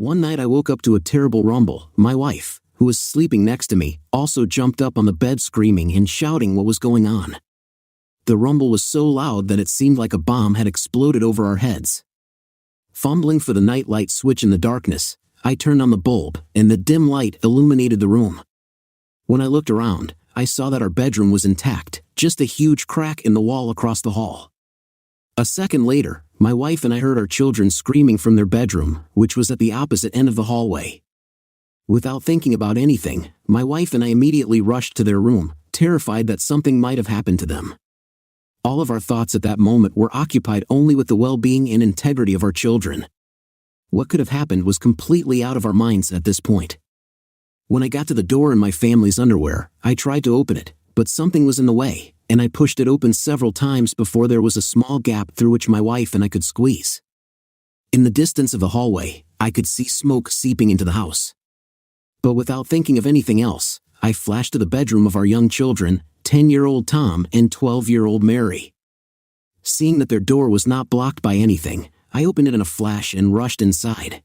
One night I woke up to a terrible rumble. My wife, who was sleeping next to me, also jumped up on the bed screaming and shouting what was going on. The rumble was so loud that it seemed like a bomb had exploded over our heads. Fumbling for the nightlight switch in the darkness, I turned on the bulb, and the dim light illuminated the room. When I looked around, I saw that our bedroom was intact, just a huge crack in the wall across the hall. A second later, my wife and I heard our children screaming from their bedroom, which was at the opposite end of the hallway. Without thinking about anything, my wife and I immediately rushed to their room, terrified that something might have happened to them. All of our thoughts at that moment were occupied only with the well-being and integrity of our children. What could have happened was completely out of our minds at this point. When I got to the door in my family's underwear, I tried to open it, but something was in the way, and I pushed it open several times before there was a small gap through which my wife and I could squeeze. In the distance of the hallway, I could see smoke seeping into the house. But without thinking of anything else, I flashed to the bedroom of our young children, 10-year-old Tom and 12-year-old Mary. Seeing that their door was not blocked by anything, I opened it in a flash and rushed inside.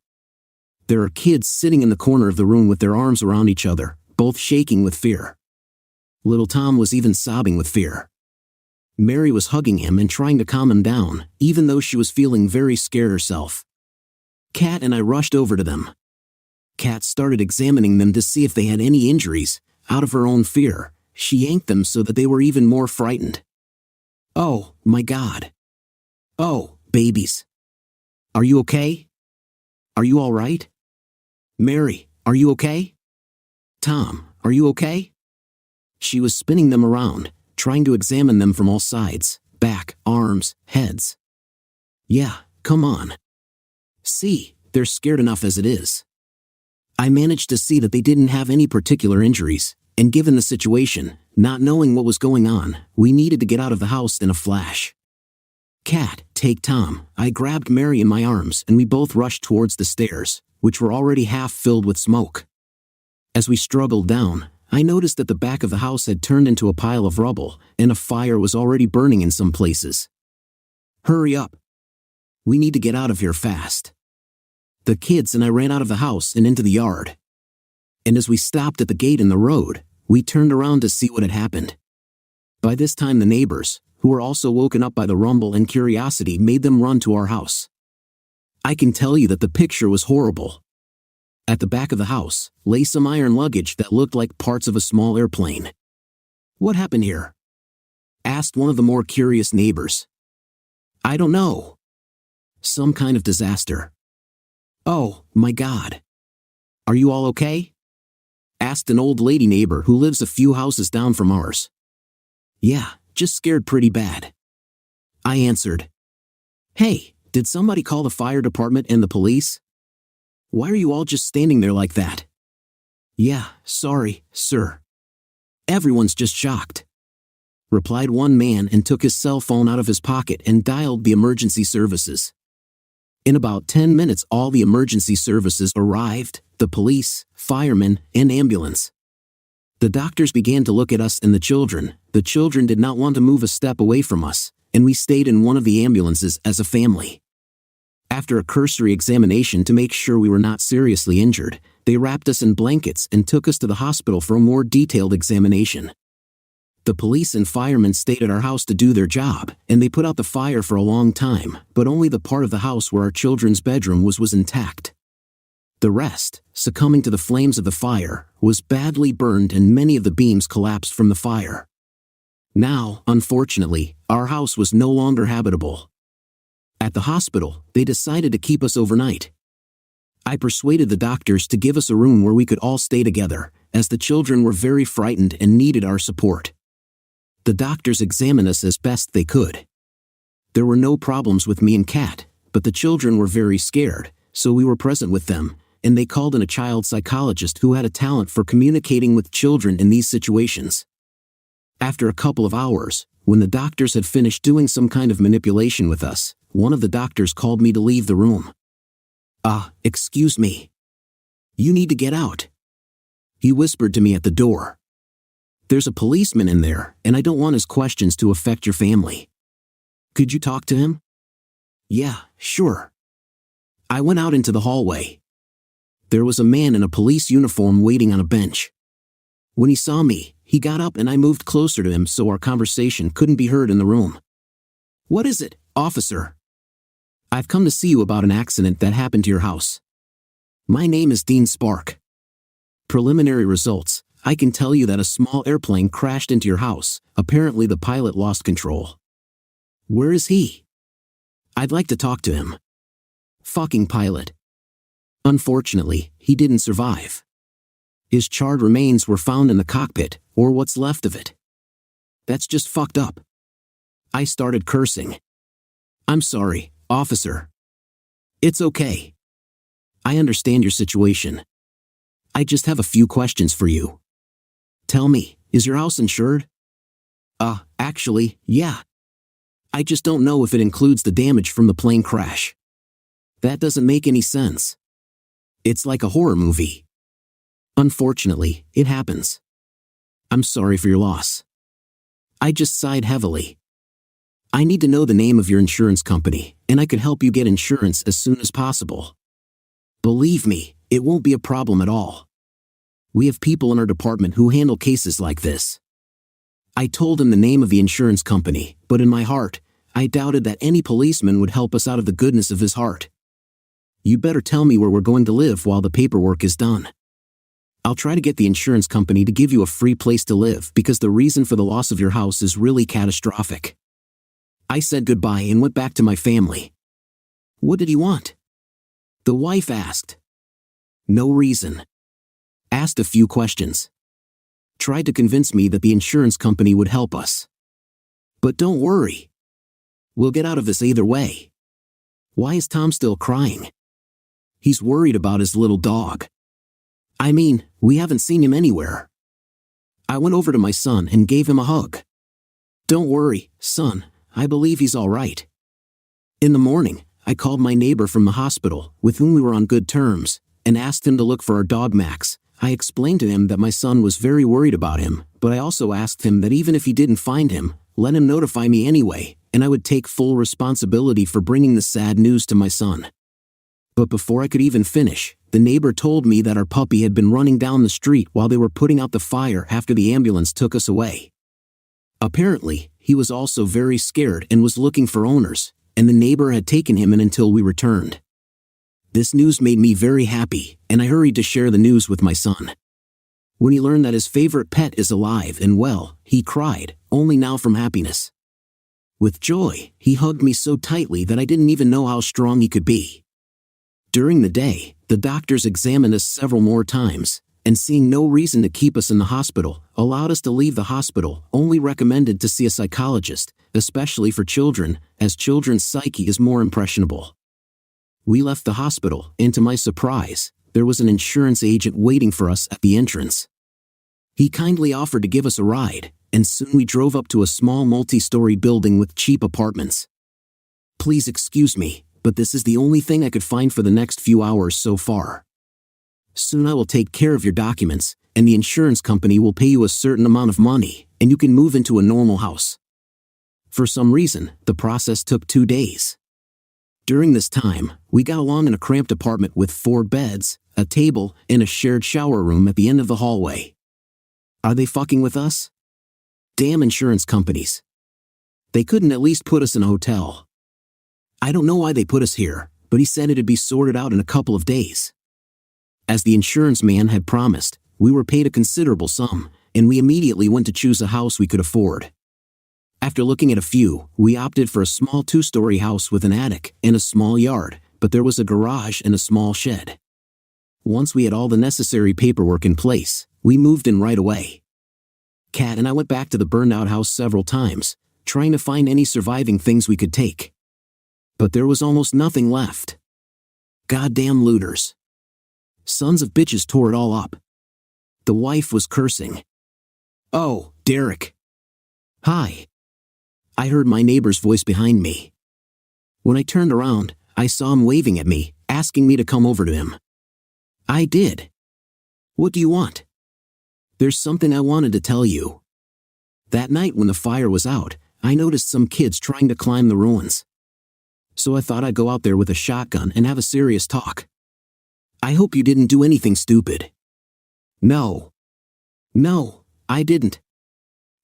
There are kids sitting in the corner of the room with their arms around each other, both shaking with fear. Little Tom was even sobbing with fear. Mary was hugging him and trying to calm him down, even though she was feeling very scared herself. Kat and I rushed over to them. Kat started examining them to see if they had any injuries. Out of her own fear, she yanked them so that they were even more frightened. "Oh, my God. Oh, babies. Are you okay? Are you all right? Mary, are you okay? Tom, are you okay?" She was spinning them around, trying to examine them from all sides, back, arms, heads. "Yeah, come on. See, they're scared enough as it is." I managed to see that they didn't have any particular injuries, and given the situation, not knowing what was going on, we needed to get out of the house in a flash. "Kat, take Tom." I grabbed Mary in my arms and we both rushed towards the stairs, which were already half filled with smoke. As we struggled down, I noticed that the back of the house had turned into a pile of rubble, and a fire was already burning in some places. "Hurry up. We need to get out of here fast." The kids and I ran out of the house and into the yard. And as we stopped at the gate in the road, we turned around to see what had happened. By this time the neighbors, who were also woken up by the rumble and curiosity, made them run to our house. I can tell you that the picture was horrible. At the back of the house lay some iron luggage that looked like parts of a small airplane. "What happened here?" asked one of the more curious neighbors. "I don't know. Some kind of disaster." "Oh, my God. Are you all okay?" asked an old lady neighbor who lives a few houses down from ours. "Yeah, just scared pretty bad," I answered. "Hey, did somebody call the fire department and the police? Why are you all just standing there like that?" "Yeah, sorry, sir. Everyone's just shocked," replied one man and took his cell phone out of his pocket and dialed the emergency services. In about 10 minutes all the emergency services arrived, the police, firemen, and ambulance. The doctors began to look at us and the children. The children did not want to move a step away from us, and we stayed in one of the ambulances as a family. After a cursory examination to make sure we were not seriously injured, they wrapped us in blankets and took us to the hospital for a more detailed examination. The police and firemen stayed at our house to do their job, and they put out the fire for a long time, but only the part of the house where our children's bedroom was intact. The rest, succumbing to the flames of the fire, was badly burned and many of the beams collapsed from the fire. Now, unfortunately, our house was no longer habitable. At the hospital, they decided to keep us overnight. I persuaded the doctors to give us a room where we could all stay together, as the children were very frightened and needed our support. The doctors examined us as best they could. There were no problems with me and Kat, but the children were very scared, so we were present with them, and they called in a child psychologist who had a talent for communicating with children in these situations. After a couple of hours, when the doctors had finished doing some kind of manipulation with us, one of the doctors called me to leave the room. Excuse me. You need to get out," he whispered to me at the door. "There's a policeman in there, and I don't want his questions to affect your family. Could you talk to him?" "Yeah, sure." I went out into the hallway. There was a man in a police uniform waiting on a bench. When he saw me, he got up and I moved closer to him so our conversation couldn't be heard in the room. "What is it, officer?" "I've come to see you about an accident that happened to your house. My name is Dean Spark. Preliminary results, I can tell you that a small airplane crashed into your house. Apparently the pilot lost control." "Where is he?" "I'd like to talk to him." "Fucking pilot." Unfortunately, he didn't survive. His charred remains were found in the cockpit, or what's left of it. That's just fucked up. I started cursing. "I'm sorry, officer." "It's okay. I understand your situation. I just have a few questions for you." "Tell me, is your house insured?" Actually, yeah. I just don't know if it includes the damage from the plane crash." "That doesn't make any sense. It's like a horror movie." "Unfortunately, it happens. I'm sorry for your loss." I just sighed heavily. "I need to know the name of your insurance company, and I could help you get insurance as soon as possible." "Believe me, it won't be a problem at all. We have people in our department who handle cases like this." I told him the name of the insurance company, but in my heart, I doubted that any policeman would help us out of the goodness of his heart. "You better tell me where we're going to live while the paperwork is done. I'll try to get the insurance company to give you a free place to live because the reason for the loss of your house is really catastrophic." I said goodbye and went back to my family. "What did he want?" the wife asked. "No reason. Asked a few questions. Tried to convince me that the insurance company would help us. But don't worry. We'll get out of this either way." "Why is Tom still crying?" "He's worried about his little dog. I mean, we haven't seen him anywhere." I went over to my son and gave him a hug. "Don't worry, son, I believe he's all right." In the morning, I called my neighbor from the hospital, with whom we were on good terms, and asked him to look for our dog Max. I explained to him that my son was very worried about him, but I also asked him that even if he didn't find him, let him notify me anyway, and I would take full responsibility for bringing the sad news to my son. But before I could even finish, the neighbor told me that our puppy had been running down the street while they were putting out the fire after the ambulance took us away. Apparently, he was also very scared and was looking for owners, and the neighbor had taken him in until we returned. This news made me very happy, and I hurried to share the news with my son. When he learned that his favorite pet is alive and well, he cried, only now from happiness. With joy, he hugged me so tightly that I didn't even know how strong he could be. During the day, the doctors examined us several more times, and seeing no reason to keep us in the hospital, allowed us to leave the hospital, only recommended to see a psychologist, especially for children, as children's psyche is more impressionable. We left the hospital, and to my surprise, there was an insurance agent waiting for us at the entrance. He kindly offered to give us a ride, and soon we drove up to a small multi-story building with cheap apartments. "Please excuse me, but this is the only thing I could find for the next few hours so far. Soon I will take care of your documents, and the insurance company will pay you a certain amount of money, and you can move into a normal house." For some reason, the process took 2 days. During this time, we got along in a cramped apartment with 4 beds, a table, and a shared shower room at the end of the hallway. Are they fucking with us? Damn insurance companies. They couldn't at least put us in a hotel. I don't know why they put us here, but he said it'd be sorted out in a couple of days. As the insurance man had promised, we were paid a considerable sum, and we immediately went to choose a house we could afford. After looking at a few, we opted for a small 2-story house with an attic and a small yard, but there was a garage and a small shed. Once we had all the necessary paperwork in place, we moved in right away. Kat and I went back to the burned-out house several times, trying to find any surviving things we could take. But there was almost nothing left. Goddamn looters. Sons of bitches tore it all up. The wife was cursing. "Oh, Derek." "Hi." I heard my neighbor's voice behind me. When I turned around, I saw him waving at me, asking me to come over to him. I did. "What do you want?" "There's something I wanted to tell you. That night when the fire was out, I noticed some kids trying to climb the ruins. So I thought I'd go out there with a shotgun and have a serious talk." I hope you didn't do anything stupid." "No. No, I didn't."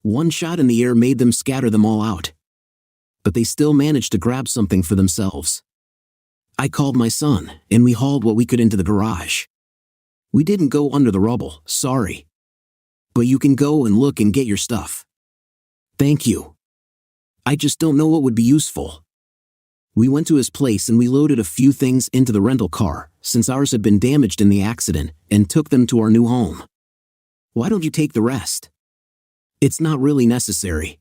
One shot in the air made them scatter them all out. But they still managed to grab something for themselves. I called my son, and we hauled what we could into the garage. "We didn't go under the rubble, sorry. But you can go and look and get your stuff." "Thank you. I just don't know what would be useful." We went to his place and we loaded a few things into the rental car, since ours had been damaged in the accident, and took them to our new home. "Why don't you take the rest?" "It's not really necessary.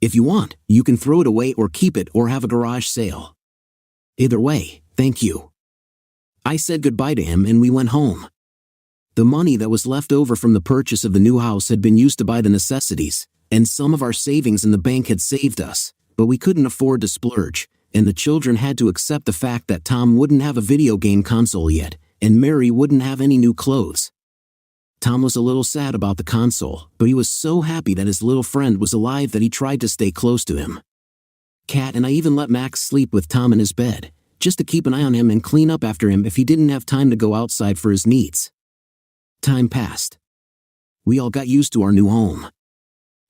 If you want, you can throw it away or keep it or have a garage sale. Either way, thank you." I said goodbye to him and we went home. The money that was left over from the purchase of the new house had been used to buy the necessities, and some of our savings in the bank had saved us, but we couldn't afford to splurge, and the children had to accept the fact that Tom wouldn't have a video game console yet, and Mary wouldn't have any new clothes. Tom was a little sad about the console, but he was so happy that his little friend was alive that he tried to stay close to him. Kat and I even let Max sleep with Tom in his bed, just to keep an eye on him and clean up after him if he didn't have time to go outside for his needs. Time passed. We all got used to our new home.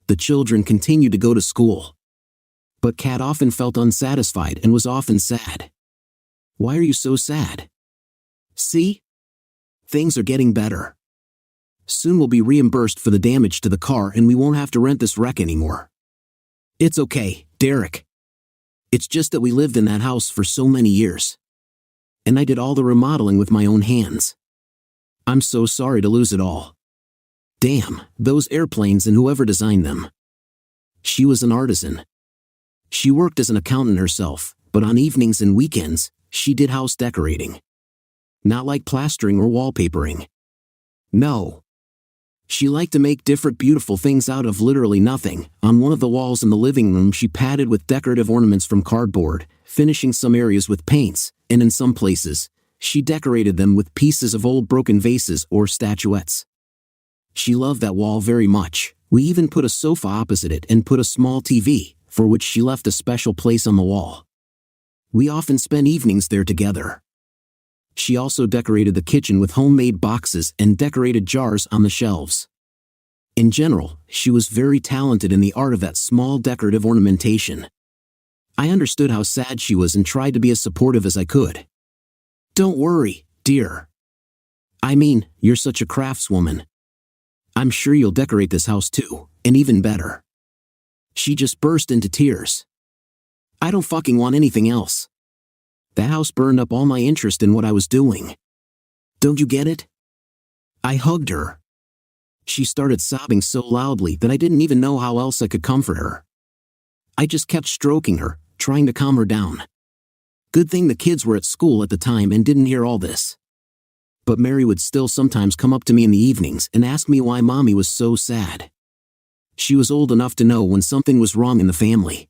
The children continued to go to school. But Kat often felt unsatisfied and was often sad. "Why are you so sad?" "See? Things are getting better. Soon we'll be reimbursed for the damage to the car and we won't have to rent this wreck anymore." "It's okay, Derek. It's just that we lived in that house for so many years. And I did all the remodeling with my own hands. I'm so sorry to lose it all. Damn, those airplanes and whoever designed them." She was an artisan. She worked as an accountant herself, but on evenings and weekends, she did house decorating. Not like plastering or wallpapering. No. She liked to make different beautiful things out of literally nothing. On one of the walls in the living room she padded with decorative ornaments from cardboard, finishing some areas with paints, and in some places, she decorated them with pieces of old broken vases or statuettes. She loved that wall very much. We even put a sofa opposite it and put a small TV, for which she left a special place on the wall. We often spent evenings there together. She also decorated the kitchen with homemade boxes and decorated jars on the shelves. In general, she was very talented in the art of that small decorative ornamentation. I understood how sad she was and tried to be as supportive as I could. "Don't worry, dear. I mean, you're such a craftswoman. I'm sure you'll decorate this house too, and even better." She just burst into tears. "I don't fucking want anything else. The house burned up all my interest in what I was doing. Don't you get it?" I hugged her. She started sobbing so loudly that I didn't even know how else I could comfort her. I just kept stroking her, trying to calm her down. Good thing the kids were at school at the time and didn't hear all this. But Mary would still sometimes come up to me in the evenings and ask me why Mommy was so sad. She was old enough to know when something was wrong in the family.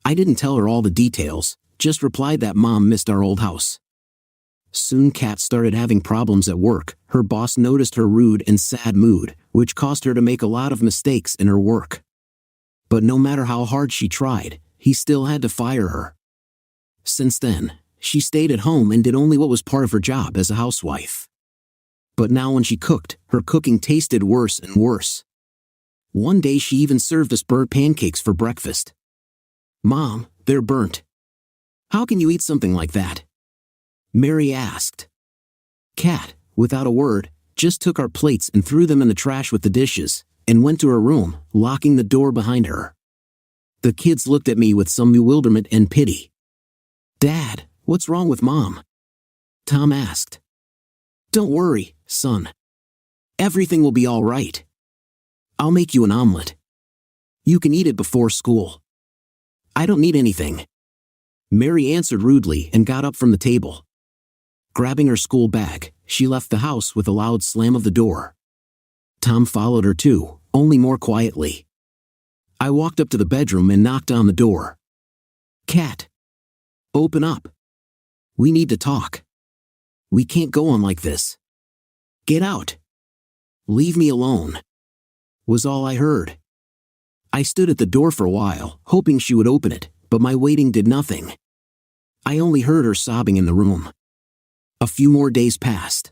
I didn't tell her all the details, just replied that Mom missed our old house. Soon Kat started having problems at work. Her boss noticed her rude and sad mood, which caused her to make a lot of mistakes in her work. But no matter how hard she tried, he still had to fire her. Since then, she stayed at home and did only what was part of her job as a housewife. But now when she cooked, her cooking tasted worse and worse. One day she even served us burnt pancakes for breakfast. "Mom, they're burnt. How can you eat something like that?" Mary asked. Kat, without a word, just took our plates and threw them in the trash with the dishes, and went to her room, locking the door behind her. The kids looked at me with some bewilderment and pity. "Dad, what's wrong with Mom?" Tom asked. "Don't worry, son. Everything will be all right. I'll make you an omelet. You can eat it before school. I don't need anything." Mary answered rudely and got up from the table. Grabbing her school bag, she left the house with a loud slam of the door. Tom followed her too, only more quietly. I walked up to the bedroom and knocked on the door. "Kat, open up. We need to talk. We can't go on like this. Get out. Leave me alone," was all I heard. I stood at the door for a while, hoping she would open it, but my waiting did nothing. I only heard her sobbing in the room. A few more days passed.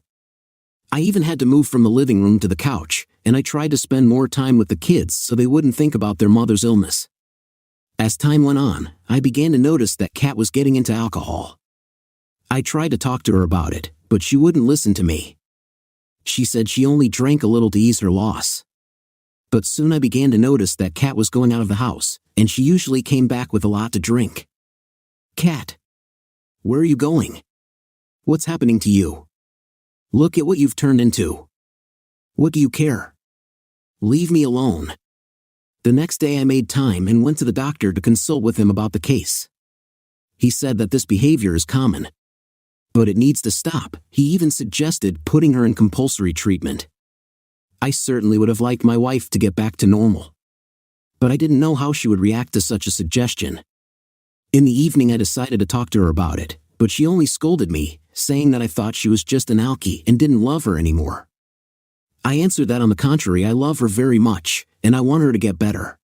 I even had to move from the living room to the couch, and I tried to spend more time with the kids so they wouldn't think about their mother's illness. As time went on, I began to notice that Kat was getting into alcohol. I tried to talk to her about it, but she wouldn't listen to me. She said she only drank a little to ease her loss. But soon I began to notice that Kat was going out of the house, and she usually came back with a lot to drink. Kat, where are you going? What's happening to you? Look at what you've turned into. What do you care? Leave me alone. The next day I made time and went to the doctor to consult with him about the case. He said that this behavior is common, but it needs to stop. He even suggested putting her in compulsory treatment. I certainly would have liked my wife to get back to normal, but I didn't know how she would react to such a suggestion. In the evening I decided to talk to her about it, but she only scolded me, saying that I thought she was just an alkie and didn't love her anymore. I answered that on the contrary, I love her very much, and I want her to get better.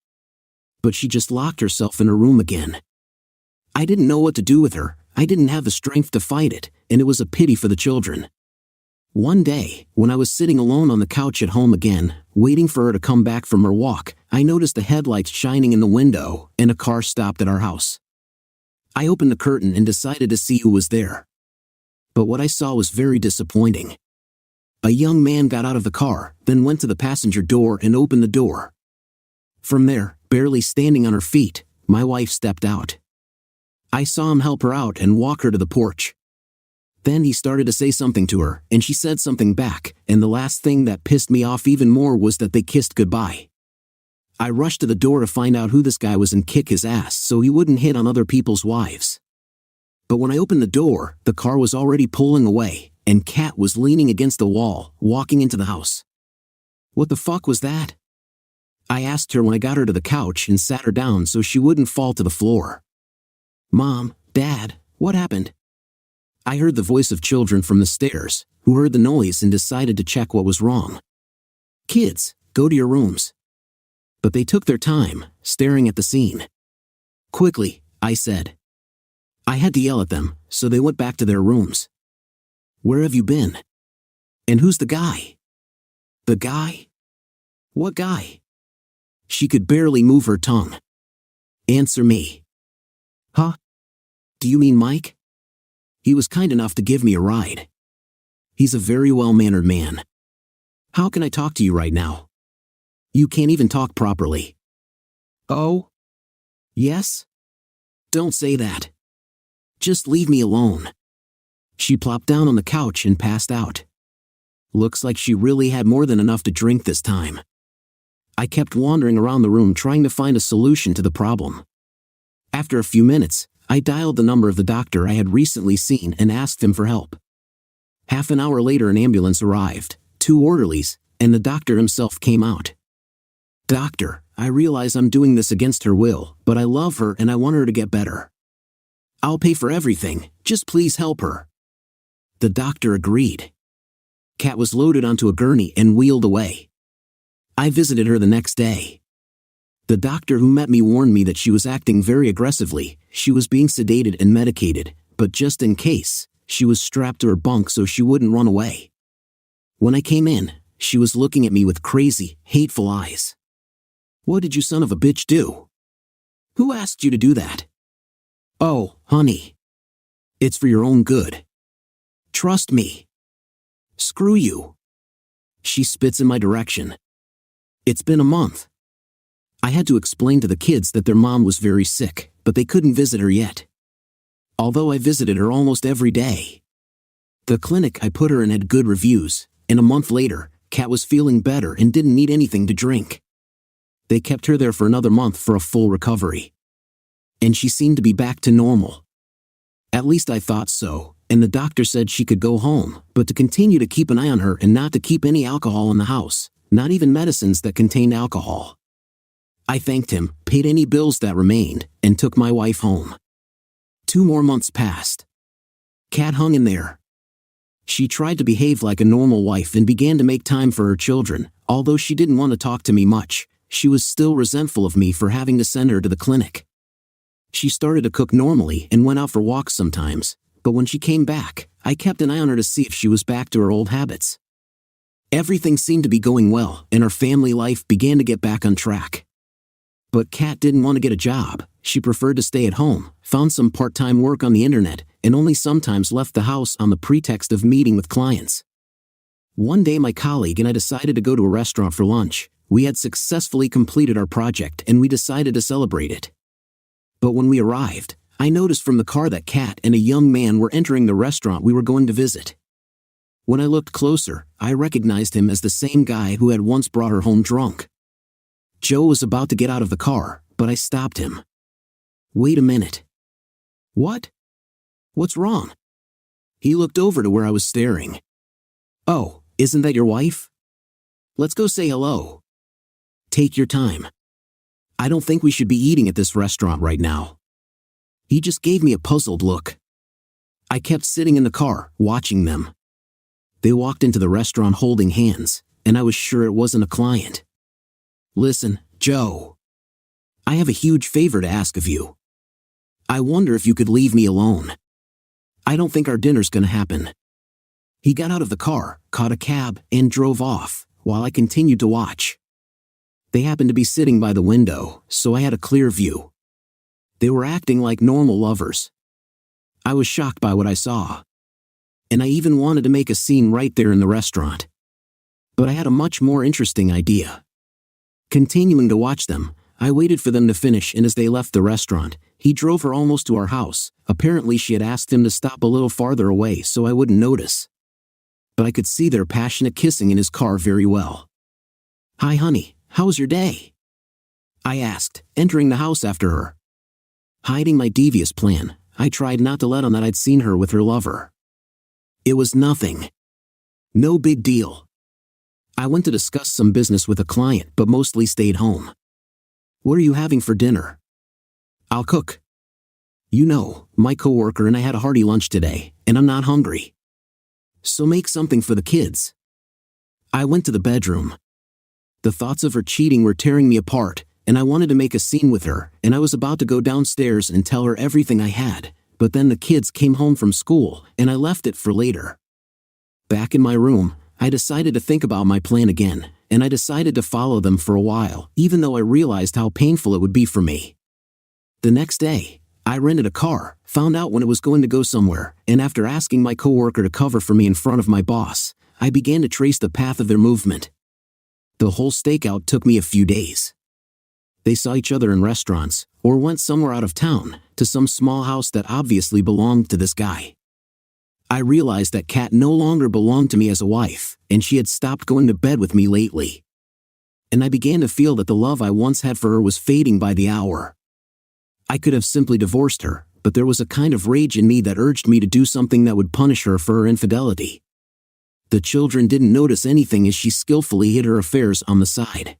But she just locked herself in her room again. I didn't know what to do with her. I didn't have the strength to fight it, and it was a pity for the children. One day, when I was sitting alone on the couch at home again, waiting for her to come back from her walk, I noticed the headlights shining in the window, and a car stopped at our house. I opened the curtain and decided to see who was there. But what I saw was very disappointing. A young man got out of the car, then went to the passenger door and opened the door. From there, barely standing on her feet, my wife stepped out. I saw him help her out and walk her to the porch. Then he started to say something to her, and she said something back, and the last thing that pissed me off even more was that they kissed goodbye. I rushed to the door to find out who this guy was and kick his ass so he wouldn't hit on other people's wives. But when I opened the door, the car was already pulling away, and Kat was leaning against the wall, walking into the house. What the fuck was that? I asked her when I got her to the couch and sat her down so she wouldn't fall to the floor. Mom, Dad, what happened? I heard the voice of children from the stairs, who heard the noise and decided to check what was wrong. Kids, go to your rooms. But they took their time, staring at the scene. Quickly, I said. I had to yell at them, so they went back to their rooms. Where have you been? And who's the guy? The guy? What guy? She could barely move her tongue. Answer me. Huh? Do you mean Mike? He was kind enough to give me a ride. He's a very well-mannered man. How can I talk to you right now? You can't even talk properly. Oh? Yes? Don't say that. Just leave me alone. She plopped down on the couch and passed out. Looks like she really had more than enough to drink this time. I kept wandering around the room trying to find a solution to the problem. After a few minutes, I dialed the number of the doctor I had recently seen and asked him for help. Half an hour later an ambulance arrived, 2 orderlies, and the doctor himself came out. Doctor, I realize I'm doing this against her will, but I love her and I want her to get better. I'll pay for everything, just please help her. The doctor agreed. Kat was loaded onto a gurney and wheeled away. I visited her the next day. The doctor who met me warned me that she was acting very aggressively. She was being sedated and medicated, but just in case, she was strapped to her bunk so she wouldn't run away. When I came in, she was looking at me with crazy, hateful eyes. What did you son of a bitch do? Who asked you to do that? Oh, honey. It's for your own good. Trust me. Screw you. She spits in my direction. It's been a month. I had to explain to the kids that their mom was very sick, but they couldn't visit her yet. Although I visited her almost every day. The clinic I put her in had good reviews, and a month later, Kat was feeling better and didn't need anything to drink. They kept her there for another month for a full recovery. And she seemed to be back to normal. At least I thought so, and the doctor said she could go home, but to continue to keep an eye on her and not to keep any alcohol in the house, not even medicines that contained alcohol. I thanked him, paid any bills that remained, and took my wife home. 2 more months passed. Kat hung in there. She tried to behave like a normal wife and began to make time for her children. Although she didn't want to talk to me much, she was still resentful of me for having to send her to the clinic. She started to cook normally and went out for walks sometimes, But when she came back, I kept an eye on her to see if she was back to her old habits. Everything seemed to be going well, and our family life began to get back on track. But Kat didn't want to get a job. She preferred to stay at home, found some part-time work on the internet, and only sometimes left the house on the pretext of meeting with clients. One day my colleague and I decided to go to a restaurant for lunch. We had successfully completed our project and we decided to celebrate it. But when we arrived, I noticed from the car that Kat and a young man were entering the restaurant we were going to visit. When I looked closer, I recognized him as the same guy who had once brought her home drunk. Joe was about to get out of the car, but I stopped him. "Wait a minute." "What? What's wrong?" He looked over to where I was staring. "Oh, isn't that your wife? Let's go say hello." "Take your time. I don't think we should be eating at this restaurant right now." He just gave me a puzzled look. I kept sitting in the car, watching them. They walked into the restaurant holding hands, and I was sure it wasn't a client. "Listen, Joe. I have a huge favor to ask of you. I wonder if you could leave me alone. I don't think our dinner's gonna happen." He got out of the car, caught a cab, and drove off, while I continued to watch. They happened to be sitting by the window, so I had a clear view. They were acting like normal lovers. I was shocked by what I saw. And I even wanted to make a scene right there in the restaurant. But I had a much more interesting idea. Continuing to watch them, I waited for them to finish, and as they left the restaurant, he drove her almost to our house. Apparently she had asked him to stop a little farther away so I wouldn't notice. But I could see their passionate kissing in his car very well. "Hi honey, how was your day?" I asked, entering the house after her. Hiding my devious plan, I tried not to let on that I'd seen her with her lover. It was nothing. No big deal. I went to discuss some business with a client but mostly stayed home. "What are you having for dinner?" "I'll cook. You know, my coworker and I had a hearty lunch today, and I'm not hungry. So make something for the kids." I went to the bedroom. The thoughts of her cheating were tearing me apart, and I wanted to make a scene with her, and I was about to go downstairs and tell her everything I had, but then the kids came home from school, and I left it for later. Back in my room, I decided to think about my plan again, and I decided to follow them for a while, even though I realized how painful it would be for me. The next day, I rented a car, found out when it was going to go somewhere, and after asking my coworker to cover for me in front of my boss, I began to trace the path of their movement. The whole stakeout took me a few days. They saw each other in restaurants, or went somewhere out of town, to some small house that obviously belonged to this guy. I realized that Kat no longer belonged to me as a wife, and she had stopped going to bed with me lately. And I began to feel that the love I once had for her was fading by the hour. I could have simply divorced her, but there was a kind of rage in me that urged me to do something that would punish her for her infidelity. The children didn't notice anything as she skillfully hid her affairs on the side.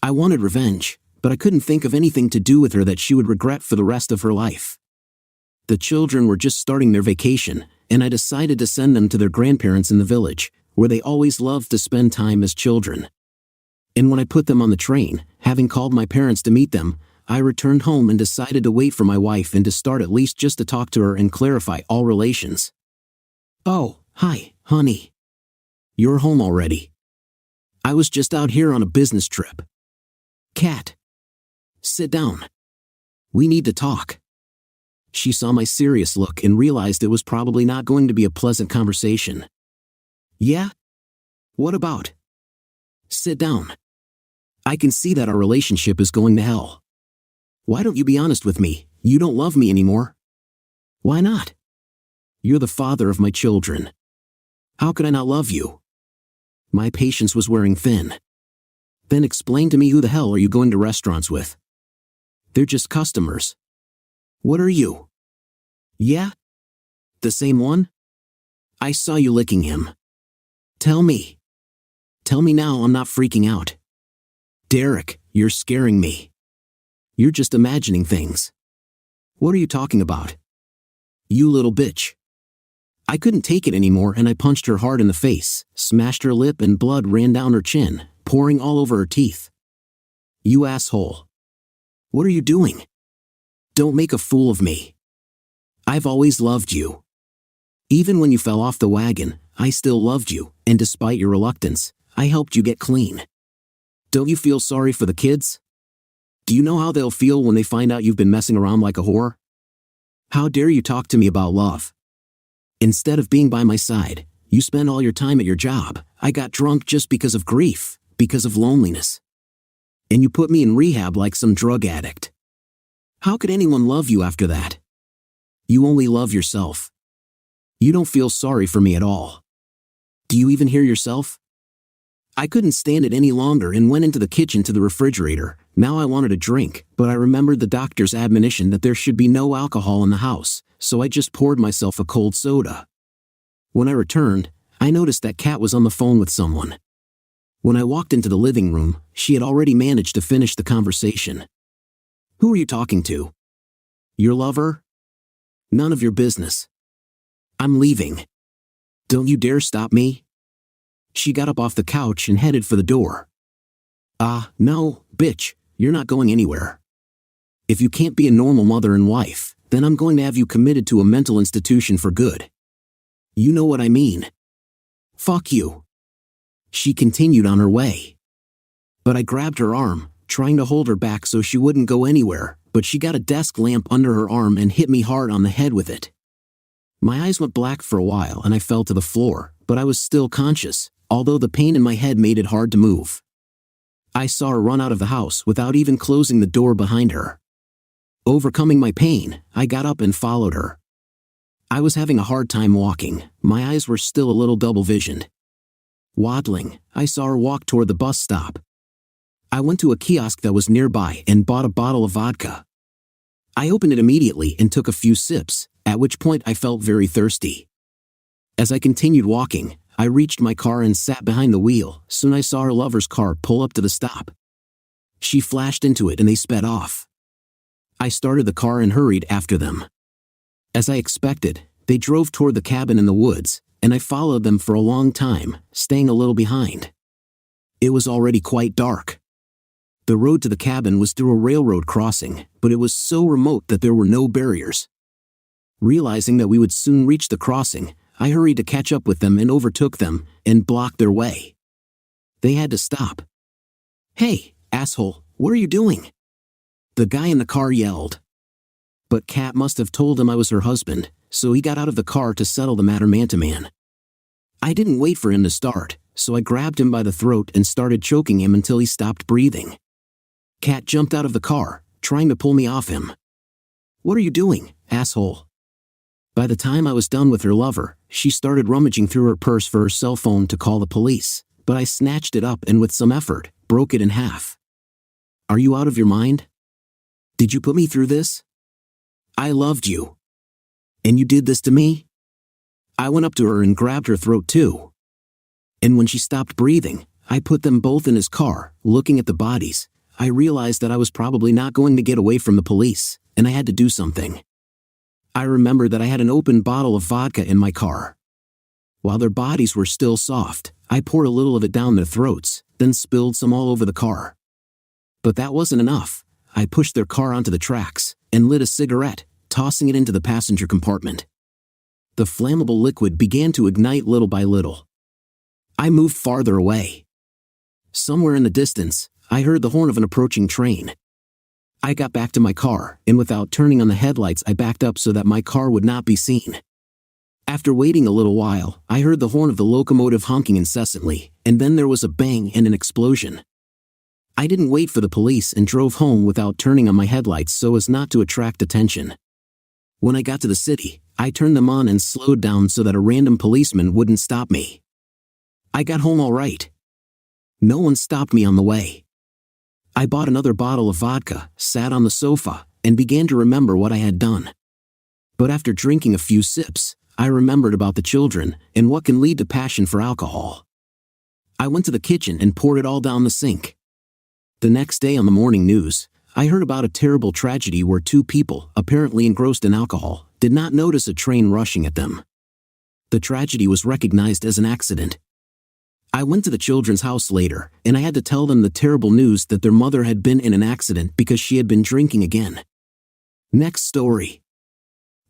I wanted revenge, but I couldn't think of anything to do with her that she would regret for the rest of her life. The children were just starting their vacation, and I decided to send them to their grandparents in the village, where they always loved to spend time as children. And when I put them on the train, having called my parents to meet them, I returned home and decided to wait for my wife and to start at least just to talk to her and clarify all relations. "Oh, hi, honey. You're home already. I was just out here on a business trip." "Kat, sit down. We need to talk." She saw my serious look and realized it was probably not going to be a pleasant conversation. "Yeah? What about?" "Sit down. I can see that our relationship is going to hell. Why don't you be honest with me? You don't love me anymore." "Why not? You're the father of my children. How could I not love you?" My patience was wearing thin. "Then explain to me, who the hell are you going to restaurants with?" "They're just customers." "What are you?" "Yeah? The same one? I saw you licking him. Tell me. Tell me now, I'm not freaking out." "Derek, you're scaring me. You're just imagining things." "What are you talking about?" "You little bitch." I couldn't take it anymore and I punched her hard in the face, smashed her lip, and blood ran down her chin, pouring all over her teeth. "You asshole. What are you doing? Don't make a fool of me." I've always loved you. Even when you fell off the wagon, I still loved you, and despite your reluctance, I helped you get clean. Don't you feel sorry for the kids? Do you know how they'll feel when they find out you've been messing around like a whore? How dare you talk to me about love? Instead of being by my side, you spend all your time at your job. I got drunk just because of grief, because of loneliness. And you put me in rehab like some drug addict. How could anyone love you after that? You only love yourself. You don't feel sorry for me at all. Do you even hear yourself? I couldn't stand it any longer and went into the kitchen to the refrigerator. Now I wanted a drink, but I remembered the doctor's admonition that there should be no alcohol in the house, so I just poured myself a cold soda. When I returned, I noticed that Kat was on the phone with someone. When I walked into the living room, she had already managed to finish the conversation. Who are you talking to? Your lover? None of your business. I'm leaving. Don't you dare stop me. She got up off the couch and headed for the door. No, bitch, you're not going anywhere. If you can't be a normal mother and wife, then I'm going to have you committed to a mental institution for good. You know what I mean. Fuck you. She continued on her way. But I grabbed her arm, trying to hold her back so she wouldn't go anywhere, but she got a desk lamp under her arm and hit me hard on the head with it. My eyes went black for a while and I fell to the floor, but I was still conscious, although the pain in my head made it hard to move. I saw her run out of the house without even closing the door behind her. Overcoming my pain, I got up and followed her. I was having a hard time walking. My eyes were still a little double-visioned. Waddling, I saw her walk toward the bus stop. I went to a kiosk that was nearby and bought a bottle of vodka. I opened it immediately and took a few sips, at which point I felt very thirsty. As I continued walking, I reached my car and sat behind the wheel. Soon I saw her lover's car pull up to the stop. She flashed into it and they sped off. I started the car and hurried after them. As I expected, they drove toward the cabin in the woods, and I followed them for a long time, staying a little behind. It was already quite dark. The road to the cabin was through a railroad crossing, but it was so remote that there were no barriers. Realizing that we would soon reach the crossing, I hurried to catch up with them and overtook them and blocked their way. They had to stop. Hey, asshole, what are you doing? The guy in the car yelled. But Kat must have told him I was her husband, so he got out of the car to settle the matter man to man. I didn't wait for him to start, so I grabbed him by the throat and started choking him until he stopped breathing. Kat jumped out of the car, trying to pull me off him. What are you doing, asshole? By the time I was done with her lover, she started rummaging through her purse for her cell phone to call the police, but I snatched it up and with some effort, broke it in half. Are you out of your mind? Did you put me through this? I loved you. And you did this to me? I went up to her and grabbed her throat too. And when she stopped breathing, I put them both in his car. Looking at the bodies, I realized that I was probably not going to get away from the police, and I had to do something. I remembered that I had an open bottle of vodka in my car. While their bodies were still soft, I poured a little of it down their throats, then spilled some all over the car. But that wasn't enough. I pushed their car onto the tracks and lit a cigarette, tossing it into the passenger compartment. The flammable liquid began to ignite little by little. I moved farther away. Somewhere in the distance, I heard the horn of an approaching train. I got back to my car, and without turning on the headlights I backed up so that my car would not be seen. After waiting a little while, I heard the horn of the locomotive honking incessantly, and then there was a bang and an explosion. I didn't wait for the police and drove home without turning on my headlights so as not to attract attention. When I got to the city, I turned them on and slowed down so that a random policeman wouldn't stop me. I got home all right. No one stopped me on the way. I bought another bottle of vodka, sat on the sofa, and began to remember what I had done. But after drinking a few sips, I remembered about the children and what can lead to passion for alcohol. I went to the kitchen and poured it all down the sink. The next day on the morning news, I heard about a terrible tragedy where two people, apparently engrossed in alcohol, did not notice a train rushing at them. The tragedy was recognized as an accident. I went to the children's house later, and I had to tell them the terrible news that their mother had been in an accident because she had been drinking again. Next story.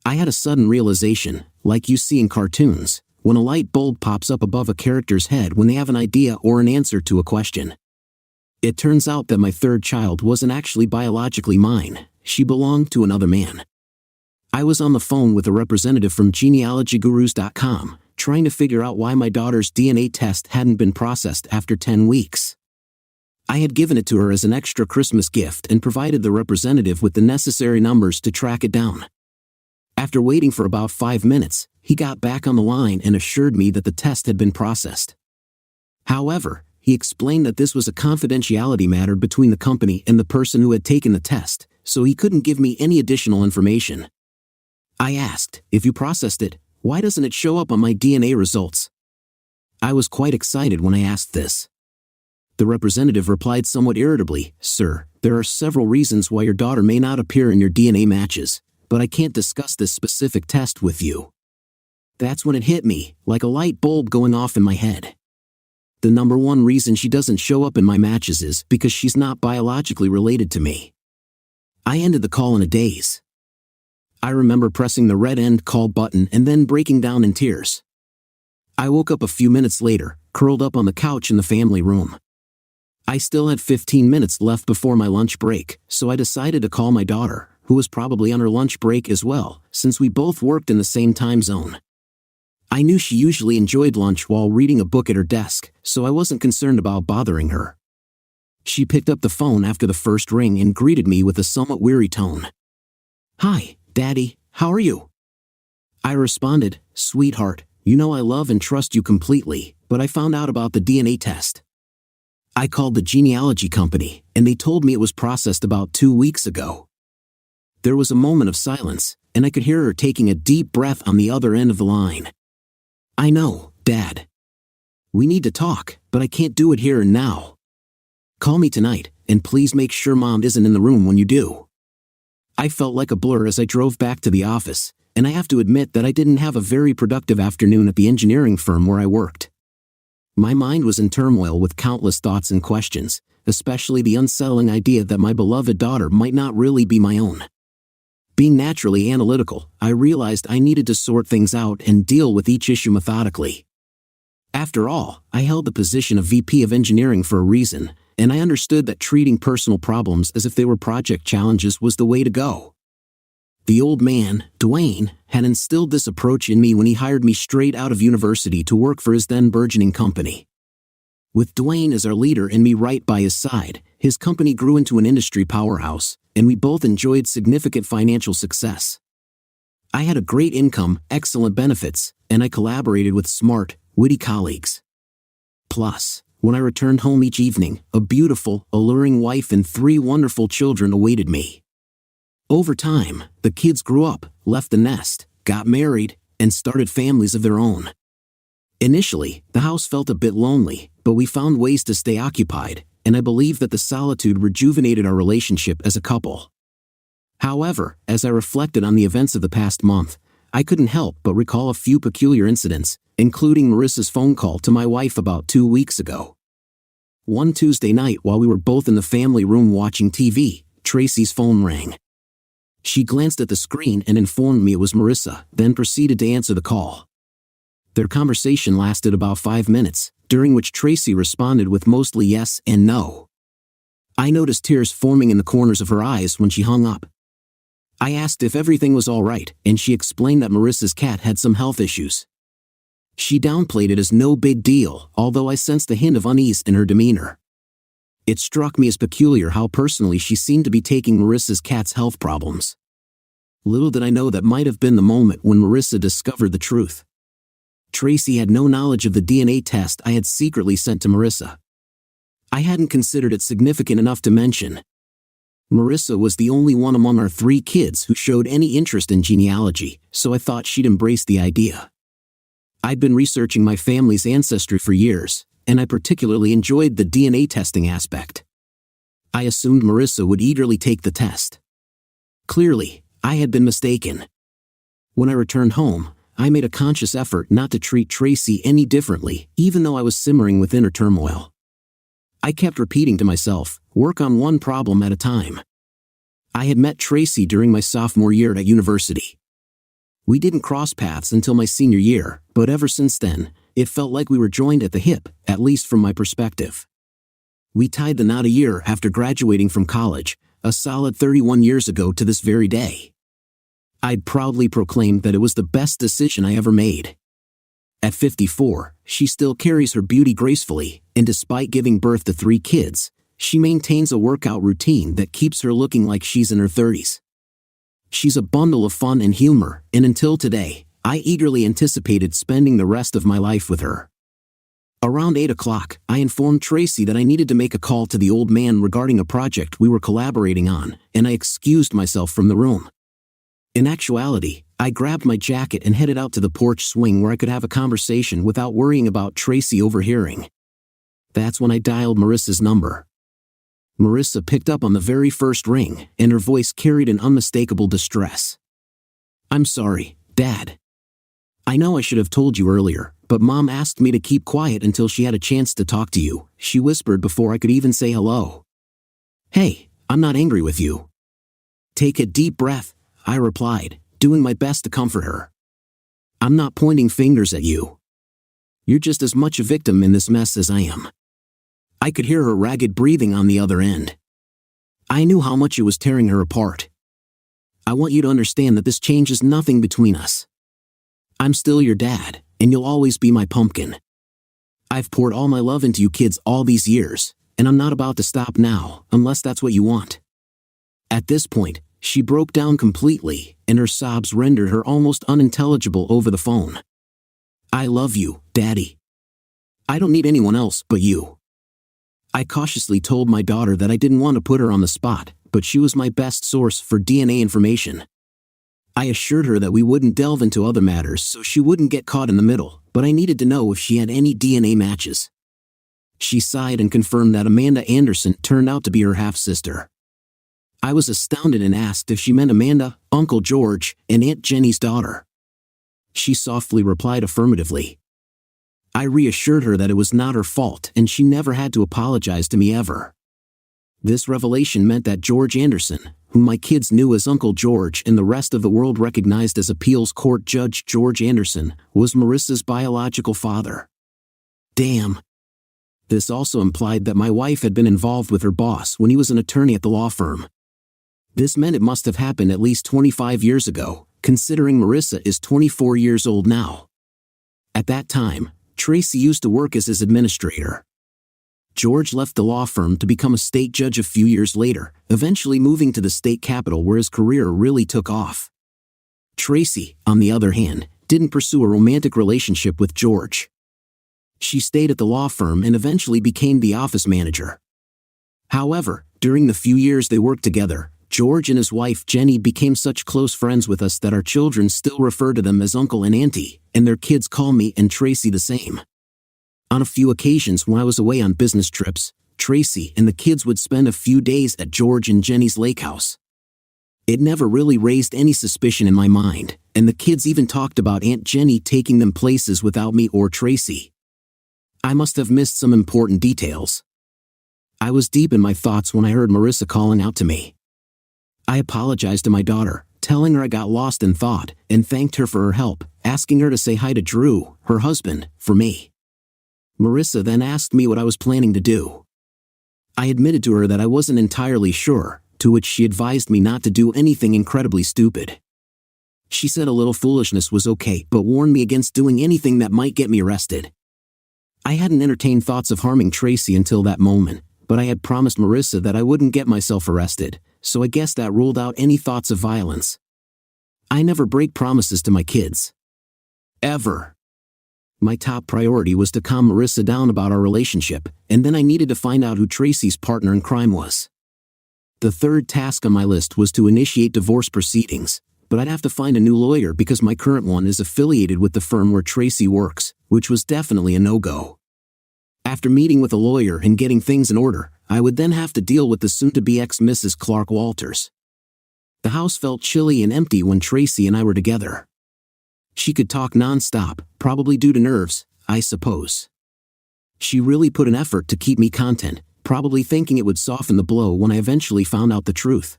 I had a sudden realization, like you see in cartoons, when a light bulb pops up above a character's head when they have an idea or an answer to a question. It turns out that my third child wasn't actually biologically mine, she belonged to another man. I was on the phone with a representative from genealogygurus.com, trying to figure out why my daughter's DNA test hadn't been processed after 10 weeks. I had given it to her as an extra Christmas gift and provided the representative with the necessary numbers to track it down. After waiting for about 5 minutes, he got back on the line and assured me that the test had been processed. However, he explained that this was a confidentiality matter between the company and the person who had taken the test, so he couldn't give me any additional information. I asked, if you processed it, why doesn't it show up on my DNA results? I was quite excited when I asked this. The representative replied somewhat irritably, Sir, there are several reasons why your daughter may not appear in your DNA matches, but I can't discuss this specific test with you. That's when it hit me, like a light bulb going off in my head. The number one reason she doesn't show up in my matches is because she's not biologically related to me. I ended the call in a daze. I remember pressing the red end call button and then breaking down in tears. I woke up a few minutes later, curled up on the couch in the family room. I still had 15 minutes left before my lunch break, so I decided to call my daughter, who was probably on her lunch break as well, since we both worked in the same time zone. I knew she usually enjoyed lunch while reading a book at her desk, so I wasn't concerned about bothering her. She picked up the phone after the first ring and greeted me with a somewhat weary tone. Hi, Daddy, how are you? I responded, Sweetheart, you know I love and trust you completely, but I found out about the DNA test. I called the genealogy company, and they told me it was processed about 2 weeks ago. There was a moment of silence, and I could hear her taking a deep breath on the other end of the line. I know, Dad. We need to talk, but I can't do it here and now. Call me tonight, and please make sure Mom isn't in the room when you do. I felt like a blur as I drove back to the office, and I have to admit that I didn't have a very productive afternoon at the engineering firm where I worked. My mind was in turmoil with countless thoughts and questions, especially the unsettling idea that my beloved daughter might not really be my own. Being naturally analytical, I realized I needed to sort things out and deal with each issue methodically. After all, I held the position of VP of engineering for a reason, and I understood that treating personal problems as if they were project challenges was the way to go. The old man, Dwayne, had instilled this approach in me when he hired me straight out of university to work for his then burgeoning company. With Dwayne as our leader and me right by his side, his company grew into an industry powerhouse, and we both enjoyed significant financial success. I had a great income, excellent benefits, and I collaborated with smart, witty colleagues. Plus, when I returned home each evening, a beautiful, alluring wife and 3 wonderful children awaited me. Over time, the kids grew up, left the nest, got married, and started families of their own. Initially, the house felt a bit lonely, but we found ways to stay occupied, and I believe that the solitude rejuvenated our relationship as a couple. However, as I reflected on the events of the past month, I couldn't help but recall a few peculiar incidents, including Marissa's phone call to my wife about 2 weeks ago. One Tuesday night while we were both in the family room watching TV, Tracy's phone rang. She glanced at the screen and informed me it was Marissa, then proceeded to answer the call. Their conversation lasted about 5 minutes, during which Tracy responded with mostly yes and no. I noticed tears forming in the corners of her eyes when she hung up. I asked if everything was all right, and she explained that Marissa's cat had some health issues. She downplayed it as no big deal, although I sensed a hint of unease in her demeanor. It struck me as peculiar how personally she seemed to be taking Marissa's cat's health problems. Little did I know that might have been the moment when Marissa discovered the truth. Tracy had no knowledge of the DNA test I had secretly sent to Marissa. I hadn't considered it significant enough to mention. Marissa was the only one among our 3 kids who showed any interest in genealogy, so I thought she'd embrace the idea. I'd been researching my family's ancestry for years, and I particularly enjoyed the DNA testing aspect. I assumed Marissa would eagerly take the test. Clearly, I had been mistaken. When I returned home, I made a conscious effort not to treat Tracy any differently, even though I was simmering with inner turmoil. I kept repeating to myself, work on one problem at a time. I had met Tracy during my sophomore year at university. We didn't cross paths until my senior year, but ever since then, it felt like we were joined at the hip, at least from my perspective. We tied the knot a year after graduating from college, a solid 31 years ago to this very day. I'd proudly proclaimed that it was the best decision I ever made. At 54, she still carries her beauty gracefully, and despite giving birth to 3 kids, she maintains a workout routine that keeps her looking like she's in her 30s. She's a bundle of fun and humor, and until today, I eagerly anticipated spending the rest of my life with her. Around 8 o'clock, I informed Tracy that I needed to make a call to the old man regarding a project we were collaborating on, and I excused myself from the room. In actuality, I grabbed my jacket and headed out to the porch swing where I could have a conversation without worrying about Tracy overhearing. That's when I dialed Marissa's number. Marissa picked up on the very first ring, and her voice carried an unmistakable distress. "I'm sorry, Dad. I know I should have told you earlier, but Mom asked me to keep quiet until she had a chance to talk to you," she whispered before I could even say hello. "Hey, I'm not angry with you." "Take a deep breath," I replied, doing my best to comfort her. "I'm not pointing fingers at you. You're just as much a victim in this mess as I am." I could hear her ragged breathing on the other end. I knew how much it was tearing her apart. "I want you to understand that this changes nothing between us. I'm still your dad, and you'll always be my pumpkin. I've poured all my love into you kids all these years, and I'm not about to stop now, unless that's what you want." At this point, she broke down completely, and her sobs rendered her almost unintelligible over the phone. "I love you, Daddy. I don't need anyone else but you." I cautiously told my daughter that I didn't want to put her on the spot, but she was my best source for DNA information. I assured her that we wouldn't delve into other matters so she wouldn't get caught in the middle, but I needed to know if she had any DNA matches. She sighed and confirmed that Amanda Anderson turned out to be her half-sister. I was astounded and asked if she meant Amanda, Uncle George, and Aunt Jenny's daughter. She softly replied affirmatively. I reassured her that it was not her fault and she never had to apologize to me ever. This revelation meant that George Anderson, whom my kids knew as Uncle George and the rest of the world recognized as appeals court judge George Anderson, was Marissa's biological father. Damn. This also implied that my wife had been involved with her boss when he was an attorney at the law firm. This meant it must have happened at least 25 years ago, considering Marissa is 24 years old now. At that time, Tracy used to work as his administrator. George left the law firm to become a state judge a few years later, eventually moving to the state capital where his career really took off. Tracy, on the other hand, didn't pursue a romantic relationship with George. She stayed at the law firm and eventually became the office manager. However, during the few years they worked together, George and his wife Jenny became such close friends with us that our children still refer to them as Uncle and Auntie, and their kids call me and Tracy the same. On a few occasions when I was away on business trips, Tracy and the kids would spend a few days at George and Jenny's lake house. It never really raised any suspicion in my mind, and the kids even talked about Aunt Jenny taking them places without me or Tracy. I must have missed some important details. I was deep in my thoughts when I heard Marissa calling out to me. I apologized to my daughter, telling her I got lost in thought, and thanked her for her help, asking her to say hi to Drew, her husband, for me. Marissa then asked me what I was planning to do. I admitted to her that I wasn't entirely sure, to which she advised me not to do anything incredibly stupid. She said a little foolishness was okay, but warned me against doing anything that might get me arrested. I hadn't entertained thoughts of harming Tracy until that moment, but I had promised Marissa that I wouldn't get myself arrested, so I guess that ruled out any thoughts of violence. I never break promises to my kids. Ever. My top priority was to calm Marissa down about our relationship, and then I needed to find out who Tracy's partner in crime was. The third task on my list was to initiate divorce proceedings, but I'd have to find a new lawyer because my current one is affiliated with the firm where Tracy works, which was definitely a no-go. After meeting with a lawyer and getting things in order, I would then have to deal with the soon-to-be ex-Mrs. Clark Walters. The house felt chilly and empty when Tracy and I were together. She could talk non-stop, probably due to nerves, I suppose. She really put an effort to keep me content, probably thinking it would soften the blow when I eventually found out the truth.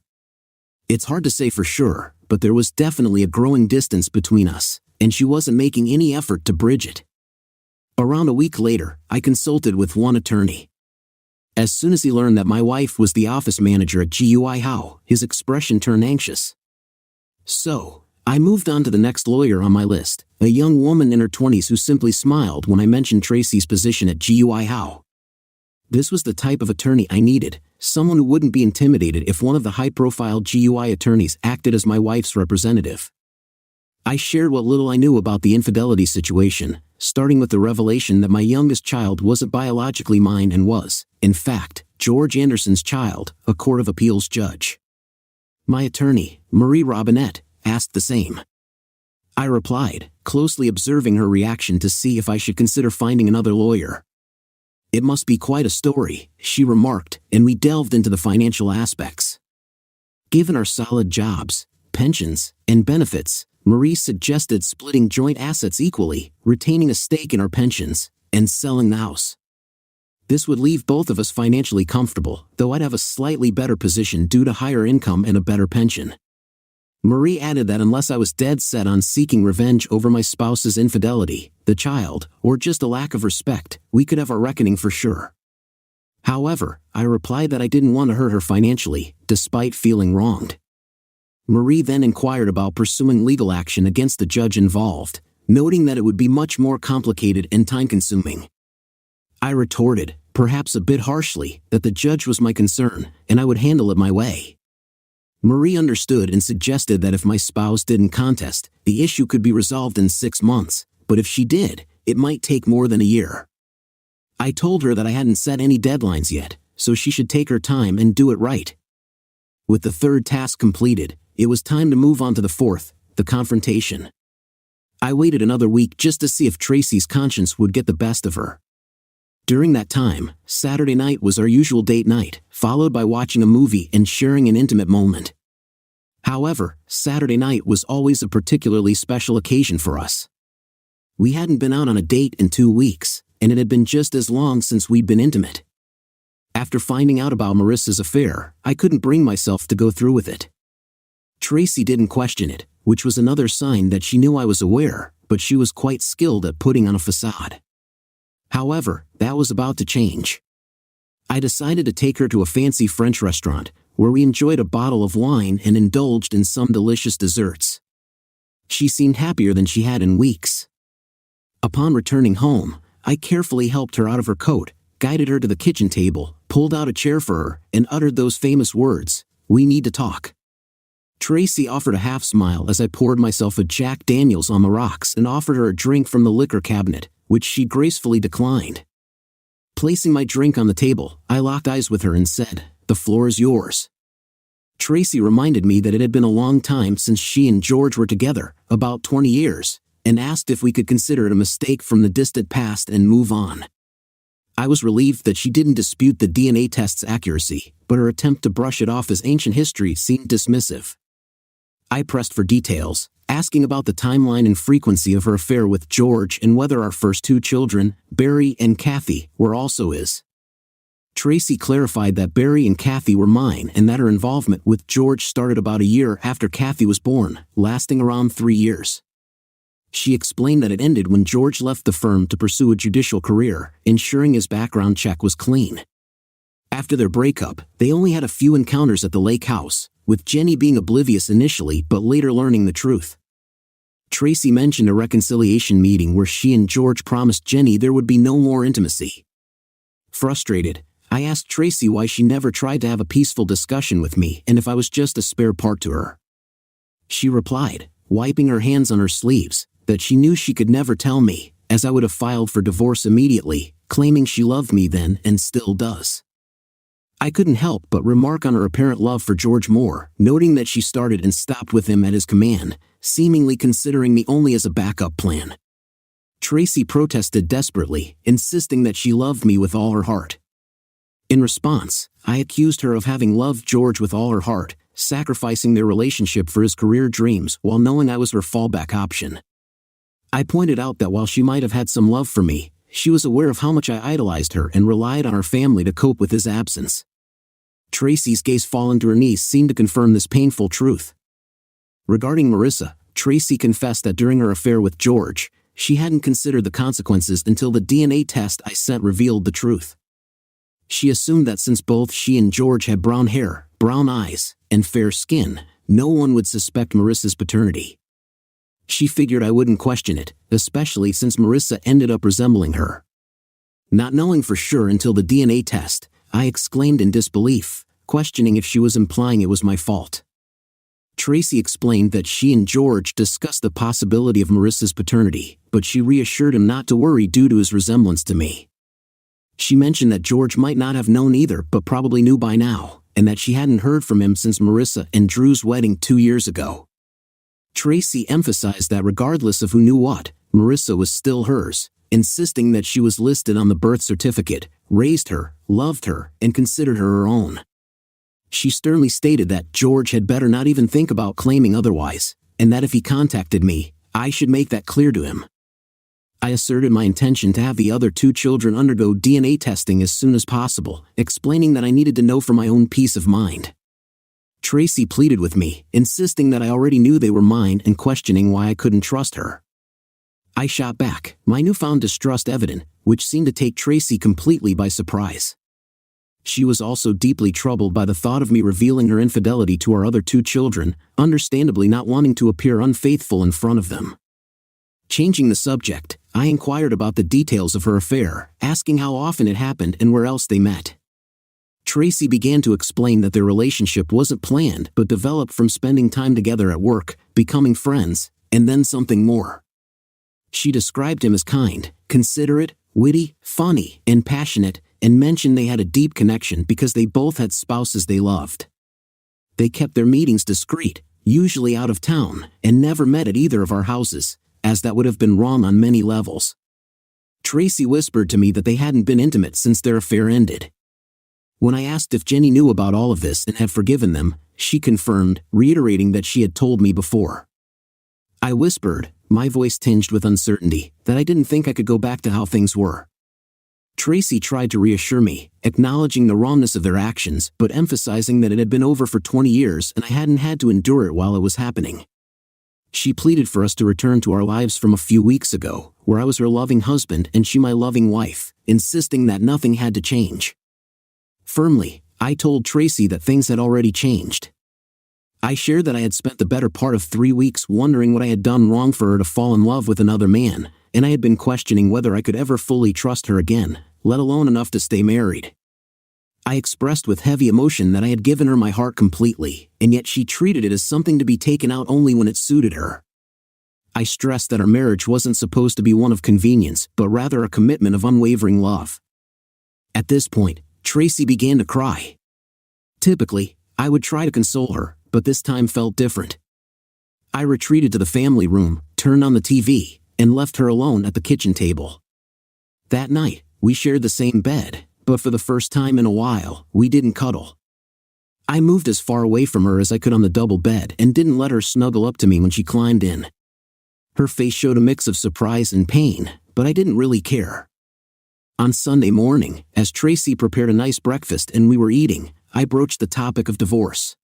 It's hard to say for sure, but there was definitely a growing distance between us, and she wasn't making any effort to bridge it. Around a week later, I consulted with one attorney. As soon as he learned that my wife was the office manager at GUI Howe, his expression turned anxious. So, I moved on to the next lawyer on my list, a young woman in her 20s who simply smiled when I mentioned Tracy's position at GUI Howe. This was the type of attorney I needed, someone who wouldn't be intimidated if one of the high-profile GUI attorneys acted as my wife's representative. I shared what little I knew about the infidelity situation, starting with the revelation that my youngest child wasn't biologically mine and was, in fact, George Anderson's child, a Court of Appeals judge. My attorney, Marie Robinette, asked the same. I replied, closely observing her reaction to see if I should consider finding another lawyer. It must be quite a story, she remarked, and we delved into the financial aspects. Given our solid jobs, pensions, and benefits, Marie suggested splitting joint assets equally, retaining a stake in our pensions, and selling the house. This would leave both of us financially comfortable, though I'd have a slightly better position due to higher income and a better pension. Marie added that unless I was dead set on seeking revenge over my spouse's infidelity, the child, or just a lack of respect, we could have our reckoning for sure. However, I replied that I didn't want to hurt her financially, despite feeling wronged. Marie then inquired about pursuing legal action against the judge involved, noting that it would be much more complicated and time-consuming. I retorted, perhaps a bit harshly, that the judge was my concern, and I would handle it my way. Marie understood and suggested that if my spouse didn't contest, the issue could be resolved in 6 months, but if she did, it might take more than a year. I told her that I hadn't set any deadlines yet, so she should take her time and do it right. With the third task completed, it was time to move on to the fourth, the confrontation. I waited another week just to see if Tracy's conscience would get the best of her. During that time, Saturday night was our usual date night, followed by watching a movie and sharing an intimate moment. However, Saturday night was always a particularly special occasion for us. We hadn't been out on a date in 2 weeks, and it had been just as long since we'd been intimate. After finding out about Marissa's affair, I couldn't bring myself to go through with it. Tracy didn't question it, which was another sign that she knew I was aware, but she was quite skilled at putting on a facade. However, that was about to change. I decided to take her to a fancy French restaurant, where we enjoyed a bottle of wine and indulged in some delicious desserts. She seemed happier than she had in weeks. Upon returning home, I carefully helped her out of her coat, guided her to the kitchen table, pulled out a chair for her, and uttered those famous words, "We need to talk." Tracy offered a half smile as I poured myself a Jack Daniels on the rocks and offered her a drink from the liquor cabinet, which she gracefully declined. Placing my drink on the table, I locked eyes with her and said, "The floor is yours." Tracy reminded me that it had been a long time since she and George were together, about 20 years, and asked if we could consider it a mistake from the distant past and move on. I was relieved that she didn't dispute the DNA test's accuracy, but her attempt to brush it off as ancient history seemed dismissive. I pressed for details, asking about the timeline and frequency of her affair with George and whether our first 2 children, Barry and Kathy, were also his. Tracy clarified that Barry and Kathy were mine and that her involvement with George started about a year after Kathy was born, lasting around 3 years. She explained that it ended when George left the firm to pursue a judicial career, ensuring his background check was clean. After their breakup, they only had a few encounters at the lake house, with Jenny being oblivious initially but later learning the truth. Tracy mentioned a reconciliation meeting where she and George promised Jenny there would be no more intimacy. Frustrated, I asked Tracy why she never tried to have a peaceful discussion with me and if I was just a spare part to her. She replied, wiping her hands on her sleeves, that she knew she could never tell me, as I would have filed for divorce immediately, claiming she loved me then and still does. I couldn't help but remark on her apparent love for George more, noting that she started and stopped with him at his command, seemingly considering me only as a backup plan. Tracy protested desperately, insisting that she loved me with all her heart. In response, I accused her of having loved George with all her heart, sacrificing their relationship for his career dreams while knowing I was her fallback option. I pointed out that while she might have had some love for me, she was aware of how much I idolized her and relied on our family to cope with his absence. Tracy's gaze falling to her knees seemed to confirm this painful truth. Regarding Marissa, Tracy confessed that during her affair with George, she hadn't considered the consequences until the DNA test I sent revealed the truth. She assumed that since both she and George had brown hair, brown eyes, and fair skin, no one would suspect Marissa's paternity. She figured I wouldn't question it, especially since Marissa ended up resembling her. Not knowing for sure until the DNA test, I exclaimed in disbelief, questioning if she was implying it was my fault. Tracy explained that she and George discussed the possibility of Marissa's paternity, but she reassured him not to worry due to his resemblance to me. She mentioned that George might not have known either but probably knew by now, and that she hadn't heard from him since Marissa and Drew's wedding 2 years ago. Tracy emphasized that regardless of who knew what, Marissa was still hers, insisting that she was listed on the birth certificate, raised her, loved her, and considered her her own. She sternly stated that George had better not even think about claiming otherwise, and that if he contacted me, I should make that clear to him. I asserted my intention to have the other 2 children undergo DNA testing as soon as possible, explaining that I needed to know for my own peace of mind. Tracy pleaded with me, insisting that I already knew they were mine and questioning why I couldn't trust her. I shot back, my newfound distrust evident, which seemed to take Tracy completely by surprise. She was also deeply troubled by the thought of me revealing her infidelity to our other 2 children, understandably not wanting to appear unfaithful in front of them. Changing the subject, I inquired about the details of her affair, asking how often it happened and where else they met. Tracy began to explain that their relationship wasn't planned but developed from spending time together at work, becoming friends, and then something more. She described him as kind, considerate, witty, funny, and passionate, and mentioned they had a deep connection because they both had spouses they loved. They kept their meetings discreet, usually out of town, and never met at either of our houses, as that would have been wrong on many levels. Tracy whispered to me that they hadn't been intimate since their affair ended. When I asked if Jenny knew about all of this and had forgiven them, she confirmed, reiterating that she had told me before. I whispered, my voice tinged with uncertainty, that I didn't think I could go back to how things were. Tracy tried to reassure me, acknowledging the wrongness of their actions but emphasizing that it had been over for 20 years and I hadn't had to endure it while it was happening. She pleaded for us to return to our lives from a few weeks ago, where I was her loving husband and she my loving wife, insisting that nothing had to change. Firmly, I told Tracy that things had already changed. I shared that I had spent the better part of 3 weeks wondering what I had done wrong for her to fall in love with another man, and I had been questioning whether I could ever fully trust her again, let alone enough to stay married. I expressed with heavy emotion that I had given her my heart completely, and yet she treated it as something to be taken out only when it suited her. I stressed that our marriage wasn't supposed to be one of convenience, but rather a commitment of unwavering love. At this point, Tracy began to cry. Typically, I would try to console her, but this time felt different. I retreated to the family room, turned on the TV, and left her alone at the kitchen table. That night, we shared the same bed, but for the first time in a while, we didn't cuddle. I moved as far away from her as I could on the double bed and didn't let her snuggle up to me when she climbed in. Her face showed a mix of surprise and pain, but I didn't really care. On Sunday morning, as Tracy prepared a nice breakfast and we were eating, I broached the topic of divorce.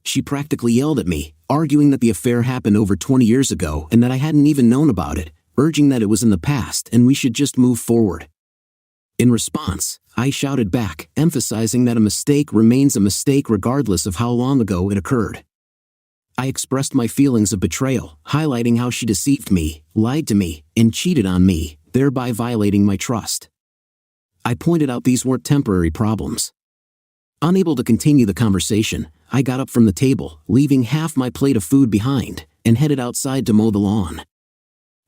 She practically yelled at me, arguing that the affair happened over 20 years ago and that I hadn't even known about it, urging that it was in the past and we should just move forward. In response, I shouted back, emphasizing that a mistake remains a mistake regardless of how long ago it occurred. I expressed my feelings of betrayal, highlighting how she deceived me, lied to me, and cheated on me, thereby violating my trust. I pointed out these weren't temporary problems. Unable to continue the conversation, I got up from the table, leaving half my plate of food behind, and headed outside to mow the lawn.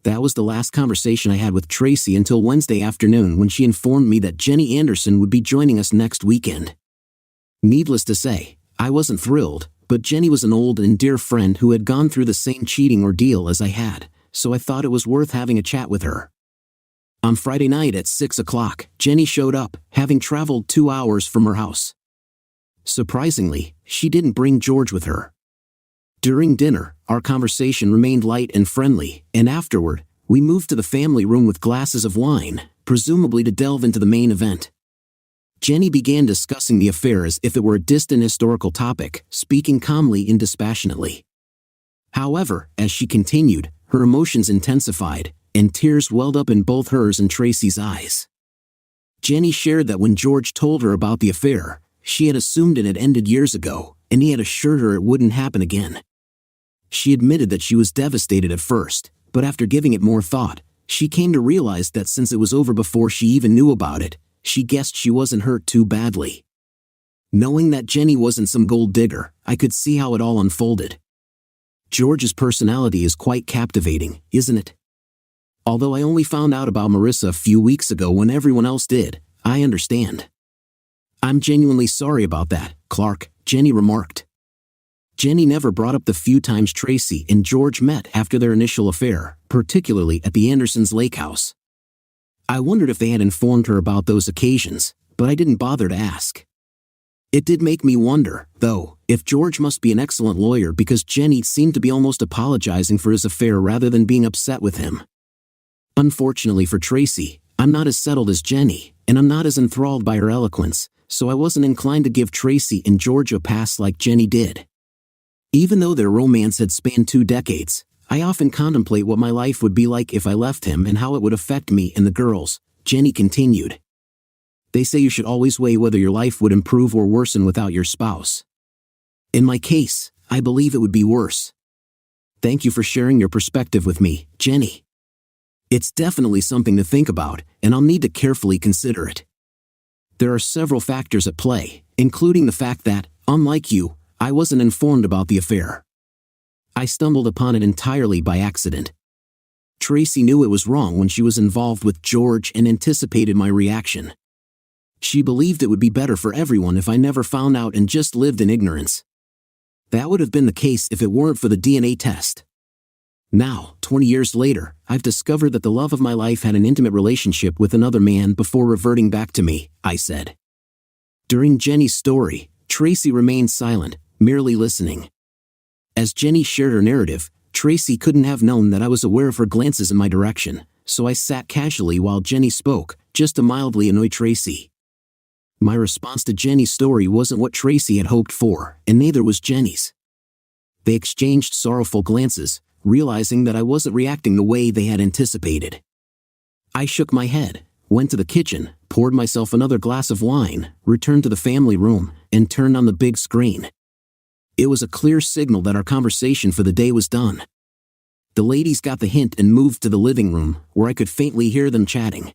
That was the last conversation I had with Tracy until Wednesday afternoon when she informed me that Jenny Anderson would be joining us next weekend. Needless to say, I wasn't thrilled, but Jenny was an old and dear friend who had gone through the same cheating ordeal as I had, so I thought it was worth having a chat with her. On Friday night at 6 o'clock, Jenny showed up, having traveled 2 hours from her house. Surprisingly, she didn't bring George with her. During dinner, our conversation remained light and friendly, and afterward, we moved to the family room with glasses of wine, presumably to delve into the main event. Jenny began discussing the affair as if it were a distant historical topic, speaking calmly and dispassionately. However, as she continued, her emotions intensified, and tears welled up in both hers and Tracy's eyes. Jenny shared that when George told her about the affair, she had assumed it had ended years ago, and he had assured her it wouldn't happen again. She admitted that she was devastated at first, but after giving it more thought, she came to realize that since it was over before she even knew about it, she guessed she wasn't hurt too badly. Knowing that Jenny wasn't some gold digger, I could see how it all unfolded. George's personality is quite captivating, isn't it? Although I only found out about Marissa a few weeks ago when everyone else did, I understand. I'm genuinely sorry about that, Clark, Jenny remarked. Jenny never brought up the few times Tracy and George met after their initial affair, particularly at the Andersons' lake house. I wondered if they had informed her about those occasions, but I didn't bother to ask. It did make me wonder, though, if George must be an excellent lawyer because Jenny seemed to be almost apologizing for his affair rather than being upset with him. Unfortunately for Tracy, I'm not as settled as Jenny, and I'm not as enthralled by her eloquence, so I wasn't inclined to give Tracy and George a pass like Jenny did. Even though their romance had spanned 2 decades, I often contemplate what my life would be like if I left him and how it would affect me and the girls, Jenny continued. They say you should always weigh whether your life would improve or worsen without your spouse. In my case, I believe it would be worse. Thank you for sharing your perspective with me, Jenny. It's definitely something to think about, and I'll need to carefully consider it. There are several factors at play, including the fact that, unlike you, I wasn't informed about the affair. I stumbled upon it entirely by accident. Tracy knew it was wrong when she was involved with George and anticipated my reaction. She believed it would be better for everyone if I never found out and just lived in ignorance. That would have been the case if it weren't for the DNA test. Now, 20 years later, I've discovered that the love of my life had an intimate relationship with another man before reverting back to me, I said. During Jenny's story, Tracy remained silent, merely listening. As Jenny shared her narrative, Tracy couldn't have known that I was aware of her glances in my direction, so I sat casually while Jenny spoke, just to mildly annoy Tracy. My response to Jenny's story wasn't what Tracy had hoped for, and neither was Jenny's. They exchanged sorrowful glances, realizing that I wasn't reacting the way they had anticipated. I shook my head, went to the kitchen, poured myself another glass of wine, returned to the family room, and turned on the big screen. It was a clear signal that our conversation for the day was done. The ladies got the hint and moved to the living room, where I could faintly hear them chatting.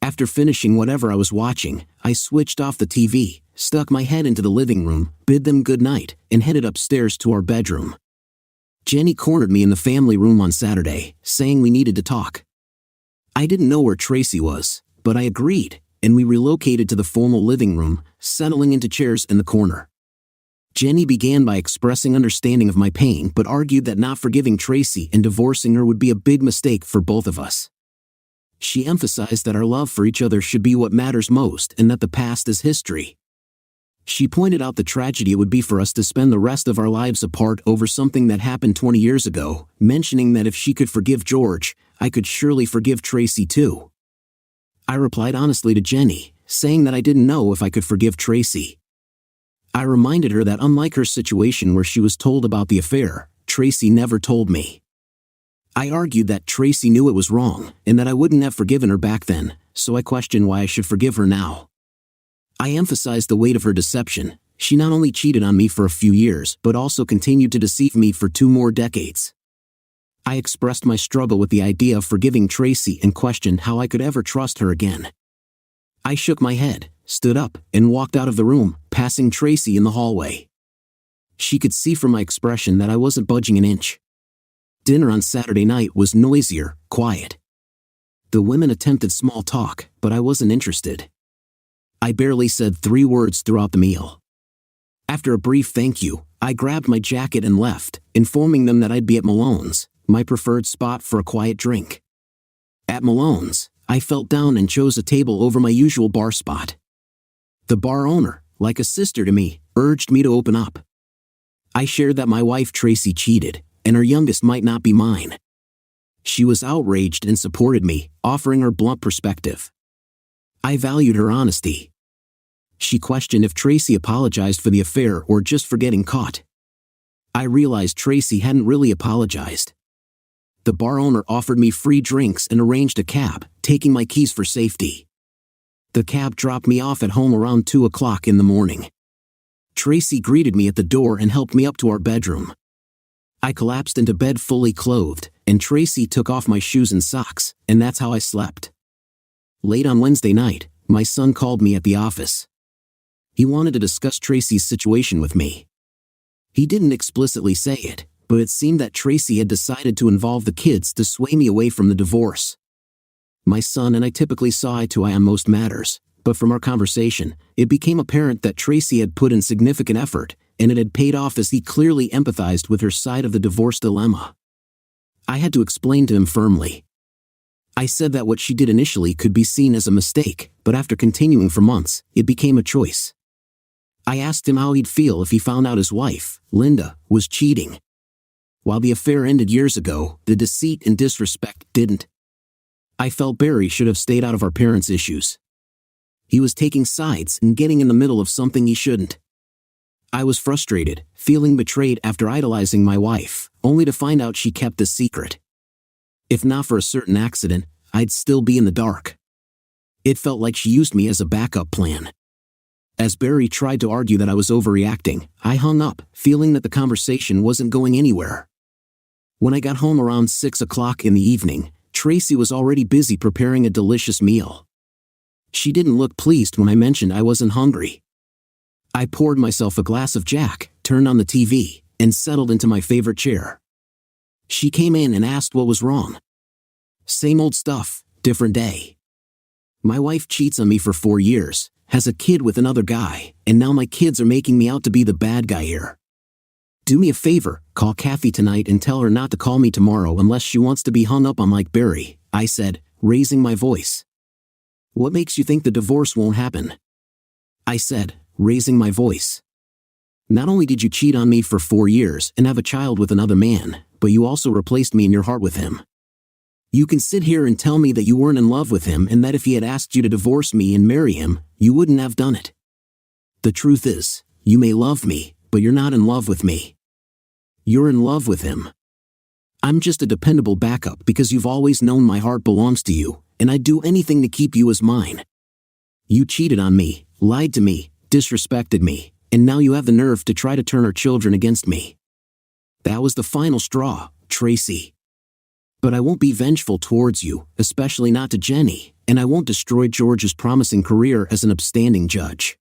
After finishing whatever I was watching, I switched off the TV, stuck my head into the living room, bid them good night, and headed upstairs to our bedroom. Jenny cornered me in the family room on Saturday, saying we needed to talk. I didn't know where Tracy was, but I agreed, and we relocated to the formal living room, settling into chairs in the corner. Jenny began by expressing understanding of my pain but argued that not forgiving Tracy and divorcing her would be a big mistake for both of us. She emphasized that our love for each other should be what matters most and that the past is history. She pointed out the tragedy it would be for us to spend the rest of our lives apart over something that happened 20 years ago, mentioning that if she could forgive George, I could surely forgive Tracy too. I replied honestly to Jenny, saying that I didn't know if I could forgive Tracy. I reminded her that unlike her situation where she was told about the affair, Tracy never told me. I argued that Tracy knew it was wrong, and that I wouldn't have forgiven her back then, so I questioned why I should forgive her now. I emphasized the weight of her deception. She not only cheated on me for a few years, but also continued to deceive me for 2 more decades. I expressed my struggle with the idea of forgiving Tracy and questioned how I could ever trust her again. I shook my head, stood up, and walked out of the room, passing Tracy in the hallway. She could see from my expression that I wasn't budging an inch. Dinner on Saturday night was noisier, quiet. The women attempted small talk, but I wasn't interested. I barely said 3 words throughout the meal. After a brief thank you, I grabbed my jacket and left, informing them that I'd be at Malone's, my preferred spot for a quiet drink. At Malone's, I felt down and chose a table over my usual bar spot. The bar owner, like a sister to me, urged me to open up. I shared that my wife Tracy cheated, and her youngest might not be mine. She was outraged and supported me, offering her blunt perspective. I valued her honesty. She questioned if Tracy apologized for the affair or just for getting caught. I realized Tracy hadn't really apologized. The bar owner offered me free drinks and arranged a cab, taking my keys for safety. The cab dropped me off at home around 2 o'clock in the morning. Tracy greeted me at the door and helped me up to our bedroom. I collapsed into bed fully clothed, and Tracy took off my shoes and socks, and that's how I slept. Late on Wednesday night, my son called me at the office. He wanted to discuss Tracy's situation with me. He didn't explicitly say it, but it seemed that Tracy had decided to involve the kids to sway me away from the divorce. My son and I typically saw eye to eye on most matters, but from our conversation, it became apparent that Tracy had put in significant effort, and it had paid off as he clearly empathized with her side of the divorce dilemma. I had to explain to him firmly. I said that what she did initially could be seen as a mistake, but after continuing for months, it became a choice. I asked him how he'd feel if he found out his wife, Linda, was cheating. While the affair ended years ago, the deceit and disrespect didn't. I felt Barry should have stayed out of our parents' issues. He was taking sides and getting in the middle of something he shouldn't. I was frustrated, feeling betrayed after idolizing my wife, only to find out she kept the secret. If not for a certain accident, I'd still be in the dark. It felt like she used me as a backup plan. As Barry tried to argue that I was overreacting, I hung up, feeling that the conversation wasn't going anywhere. When I got home around 6 o'clock in the evening, Tracy was already busy preparing a delicious meal. She didn't look pleased when I mentioned I wasn't hungry. I poured myself a glass of Jack, turned on the TV, and settled into my favorite chair. She came in and asked what was wrong. Same old stuff, different day. My wife cheats on me for 4 years, has a kid with another guy, and now my kids are making me out to be the bad guy here. Do me a favor, call Kathy tonight and tell her not to call me tomorrow unless she wants to be hung up on like Barry, I said, raising my voice. What makes you think the divorce won't happen? I said, raising my voice. Not only did you cheat on me for 4 years and have a child with another man, but you also replaced me in your heart with him. You can sit here and tell me that you weren't in love with him and that if he had asked you to divorce me and marry him, you wouldn't have done it. The truth is, you may love me, but you're not in love with me. You're in love with him. I'm just a dependable backup because you've always known my heart belongs to you, and I'd do anything to keep you as mine. You cheated on me, lied to me, disrespected me, and now you have the nerve to try to turn our children against me. That was the final straw, Tracy. But I won't be vengeful towards you, especially not to Jenny, and I won't destroy George's promising career as an upstanding judge.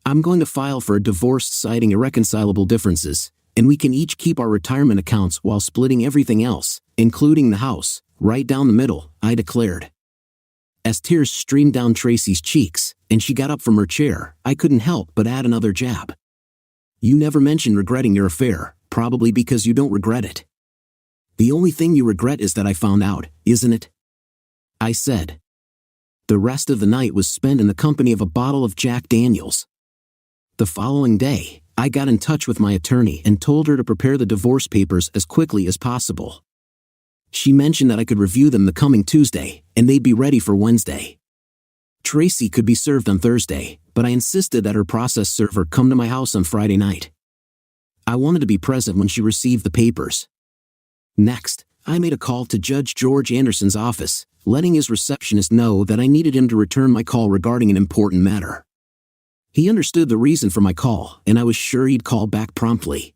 I'm going to file for a divorce citing irreconcilable differences, and we can each keep our retirement accounts while splitting everything else, including the house, right down the middle, I declared. As tears streamed down Tracy's cheeks, and she got up from her chair, I couldn't help but add another jab. You never mentioned regretting your affair, probably because you don't regret it. The only thing you regret is that I found out, isn't it? I said. The rest of the night was spent in the company of a bottle of Jack Daniels. The following day, I got in touch with my attorney and told her to prepare the divorce papers as quickly as possible. She mentioned that I could review them the coming Tuesday, and they'd be ready for Wednesday. Tracy could be served on Thursday, but I insisted that her process server come to my house on Friday night. I wanted to be present when she received the papers. Next, I made a call to Judge George Anderson's office, letting his receptionist know that I needed him to return my call regarding an important matter. He understood the reason for my call, and I was sure he'd call back promptly.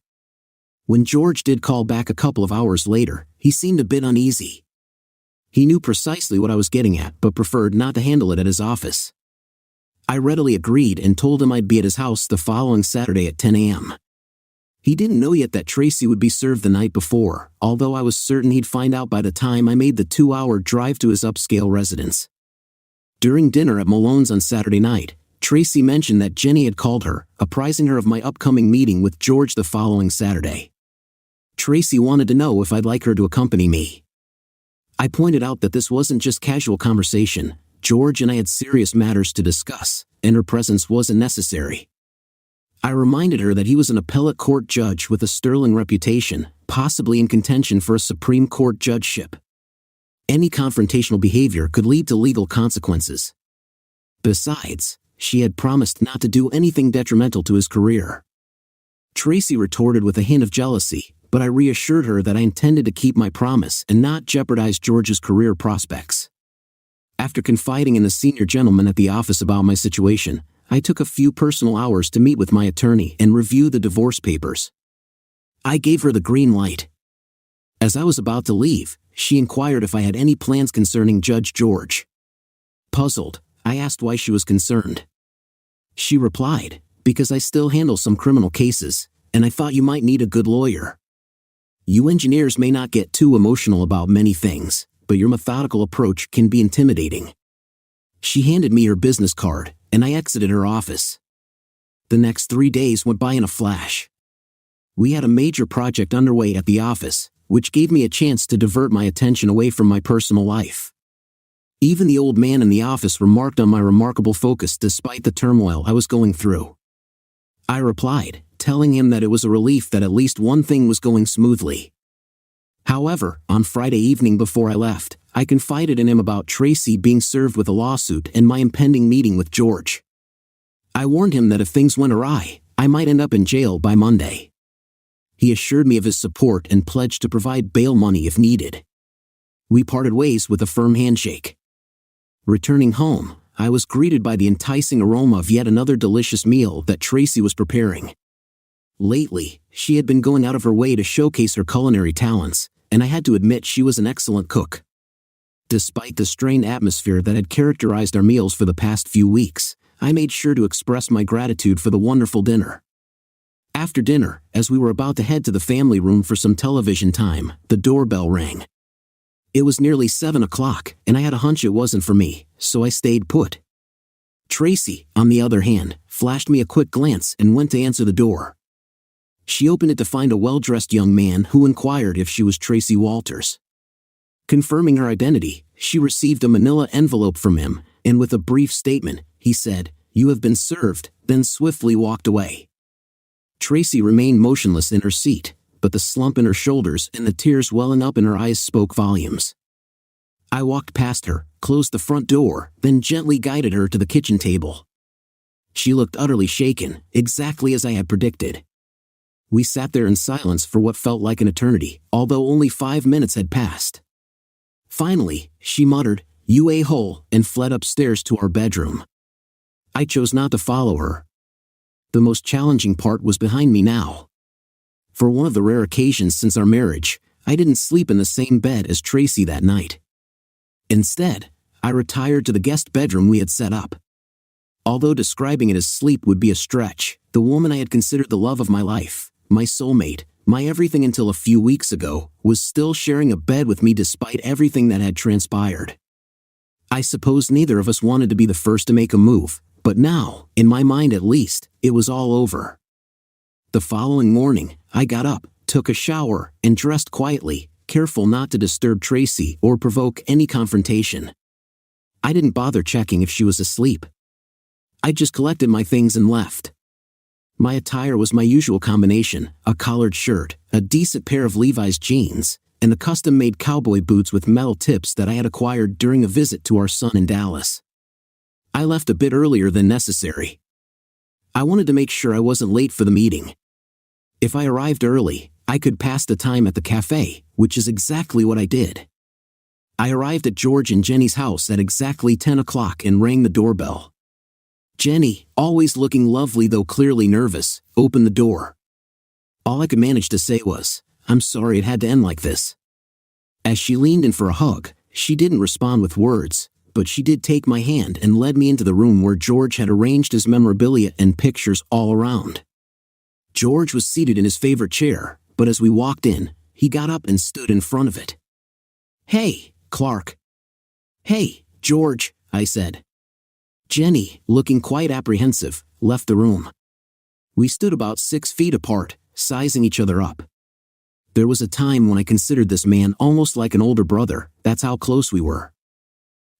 When George did call back a couple of hours later, he seemed a bit uneasy. He knew precisely what I was getting at but preferred not to handle it at his office. I readily agreed and told him I'd be at his house the following Saturday at 10 a.m. He didn't know yet that Tracy would be served the night before, although I was certain he'd find out by the time I made the 2-hour drive to his upscale residence. During dinner at Malone's on Saturday night, Tracy mentioned that Jenny had called her, apprising her of my upcoming meeting with George the following Saturday. Tracy wanted to know if I'd like her to accompany me. I pointed out that this wasn't just casual conversation. George and I had serious matters to discuss, and her presence wasn't necessary. I reminded her that he was an appellate court judge with a sterling reputation, possibly in contention for a Supreme Court judgeship. Any confrontational behavior could lead to legal consequences. Besides, she had promised not to do anything detrimental to his career. Tracy retorted with a hint of jealousy, but I reassured her that I intended to keep my promise and not jeopardize George's career prospects. After confiding in the senior gentleman at the office about my situation, I took a few personal hours to meet with my attorney and review the divorce papers. I gave her the green light. As I was about to leave, she inquired if I had any plans concerning Judge George. Puzzled, I asked why she was concerned. She replied, "Because I still handle some criminal cases, and I thought you might need a good lawyer. You engineers may not get too emotional about many things, but your methodical approach can be intimidating." She handed me her business card, and I exited her office. The next 3 days went by in a flash. We had a major project underway at the office, which gave me a chance to divert my attention away from my personal life. Even the old man in the office remarked on my remarkable focus despite the turmoil I was going through. I replied, telling him that it was a relief that at least one thing was going smoothly. However, on Friday evening before I left, I confided in him about Tracy being served with a lawsuit and my impending meeting with George. I warned him that if things went awry, I might end up in jail by Monday. He assured me of his support and pledged to provide bail money if needed. We parted ways with a firm handshake. Returning home, I was greeted by the enticing aroma of yet another delicious meal that Tracy was preparing. Lately, she had been going out of her way to showcase her culinary talents, and I had to admit she was an excellent cook. Despite the strained atmosphere that had characterized our meals for the past few weeks, I made sure to express my gratitude for the wonderful dinner. After dinner, as we were about to head to the family room for some television time, the doorbell rang. It was nearly 7 o'clock, and I had a hunch it wasn't for me, so I stayed put. Tracy, on the other hand, flashed me a quick glance and went to answer the door. She opened it to find a well-dressed young man who inquired if she was Tracy Walters. Confirming her identity, she received a manila envelope from him, and with a brief statement, he said, "You have been served," then swiftly walked away. Tracy remained motionless in her seat, but the slump in her shoulders and the tears welling up in her eyes spoke volumes. I walked past her, closed the front door, then gently guided her to the kitchen table. She looked utterly shaken, exactly as I had predicted. We sat there in silence for what felt like an eternity, although only 5 minutes had passed. Finally, she muttered, "You a-hole," and fled upstairs to our bedroom. I chose not to follow her. The most challenging part was behind me now. For one of the rare occasions since our marriage, I didn't sleep in the same bed as Tracy that night. Instead, I retired to the guest bedroom we had set up. Although describing it as sleep would be a stretch, the woman I had considered the love of my life, my soulmate, my everything until a few weeks ago, was still sharing a bed with me despite everything that had transpired. I suppose neither of us wanted to be the first to make a move, but now, in my mind at least, it was all over. The following morning, I got up, took a shower, and dressed quietly, careful not to disturb Tracy or provoke any confrontation. I didn't bother checking if she was asleep. I just collected my things and left. My attire was my usual combination: a collared shirt, a decent pair of Levi's jeans, and the custom-made cowboy boots with metal tips that I had acquired during a visit to our son in Dallas. I left a bit earlier than necessary. I wanted to make sure I wasn't late for the meeting. If I arrived early, I could pass the time at the cafe, which is exactly what I did. I arrived at George and Jenny's house at exactly 10 o'clock and rang the doorbell. Jenny, always looking lovely though clearly nervous, opened the door. All I could manage to say was, "I'm sorry it had to end like this." As she leaned in for a hug, she didn't respond with words, but she did take my hand and led me into the room where George had arranged his memorabilia and pictures all around. George was seated in his favorite chair, but as we walked in, he got up and stood in front of it. "Hey, Clark." "Hey, George," I said. Jenny, looking quite apprehensive, left the room. We stood about 6 feet apart, sizing each other up. There was a time when I considered this man almost like an older brother, that's how close we were.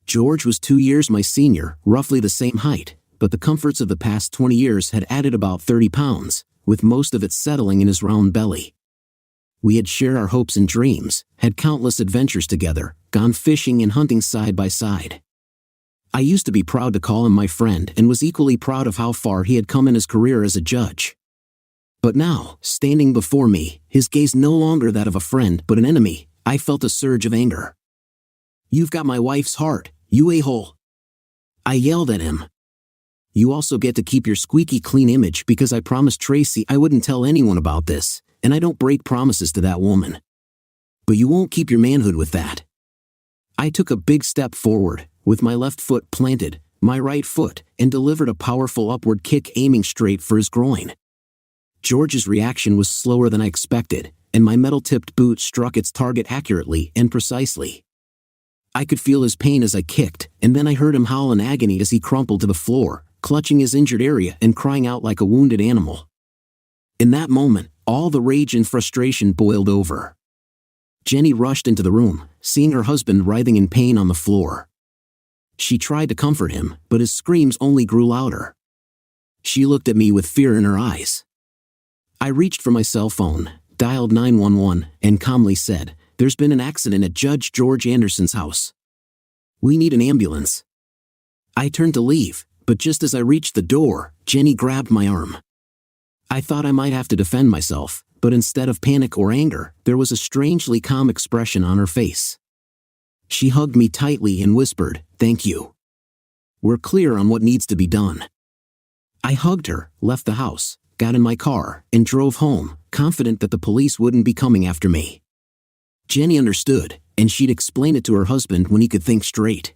George was 2 years my senior, roughly the same height, but the comforts of the past 20 years had added about 30 pounds, with most of it settling in his round belly. We had shared our hopes and dreams, had countless adventures together, gone fishing and hunting side by side. I used to be proud to call him my friend and was equally proud of how far he had come in his career as a judge. But now, standing before me, his gaze no longer that of a friend but an enemy, I felt a surge of anger. "You've got my wife's heart, you a-hole!" I yelled at him. "You also get to keep your squeaky clean image because I promised Tracy I wouldn't tell anyone about this, and I don't break promises to that woman. But you won't keep your manhood with that." I took a big step forward, with my left foot planted, my right foot, and delivered a powerful upward kick aiming straight for his groin. George's reaction was slower than I expected, and my metal-tipped boot struck its target accurately and precisely. I could feel his pain as I kicked, and then I heard him howl in agony as he crumpled to the floor, clutching his injured area and crying out like a wounded animal. In that moment, all the rage and frustration boiled over. Jenny rushed into the room, seeing her husband writhing in pain on the floor. She tried to comfort him, but his screams only grew louder. She looked at me with fear in her eyes. I reached for my cell phone, dialed 911, and calmly said, "There's been an accident at Judge George Anderson's house. We need an ambulance." I turned to leave, but just as I reached the door, Jenny grabbed my arm. I thought I might have to defend myself, but instead of panic or anger, there was a strangely calm expression on her face. She hugged me tightly and whispered, "Thank you. We're clear on what needs to be done." I hugged her, left the house, got in my car, and drove home, confident that the police wouldn't be coming after me. Jenny understood, and she'd explain it to her husband when he could think straight.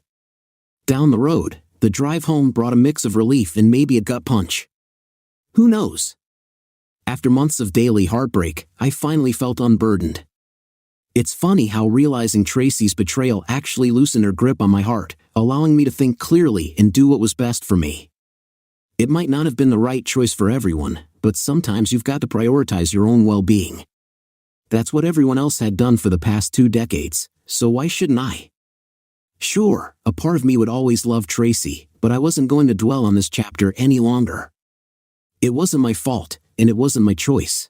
Down the road, the drive home brought a mix of relief and maybe a gut punch. Who knows? After months of daily heartbreak, I finally felt unburdened. It's funny how realizing Tracy's betrayal actually loosened her grip on my heart, allowing me to think clearly and do what was best for me. It might not have been the right choice for everyone, but sometimes you've got to prioritize your own well-being. That's what everyone else had done for the past 2 decades, so why shouldn't I? Sure, a part of me would always love Tracy, but I wasn't going to dwell on this chapter any longer. It wasn't my fault, and it wasn't my choice.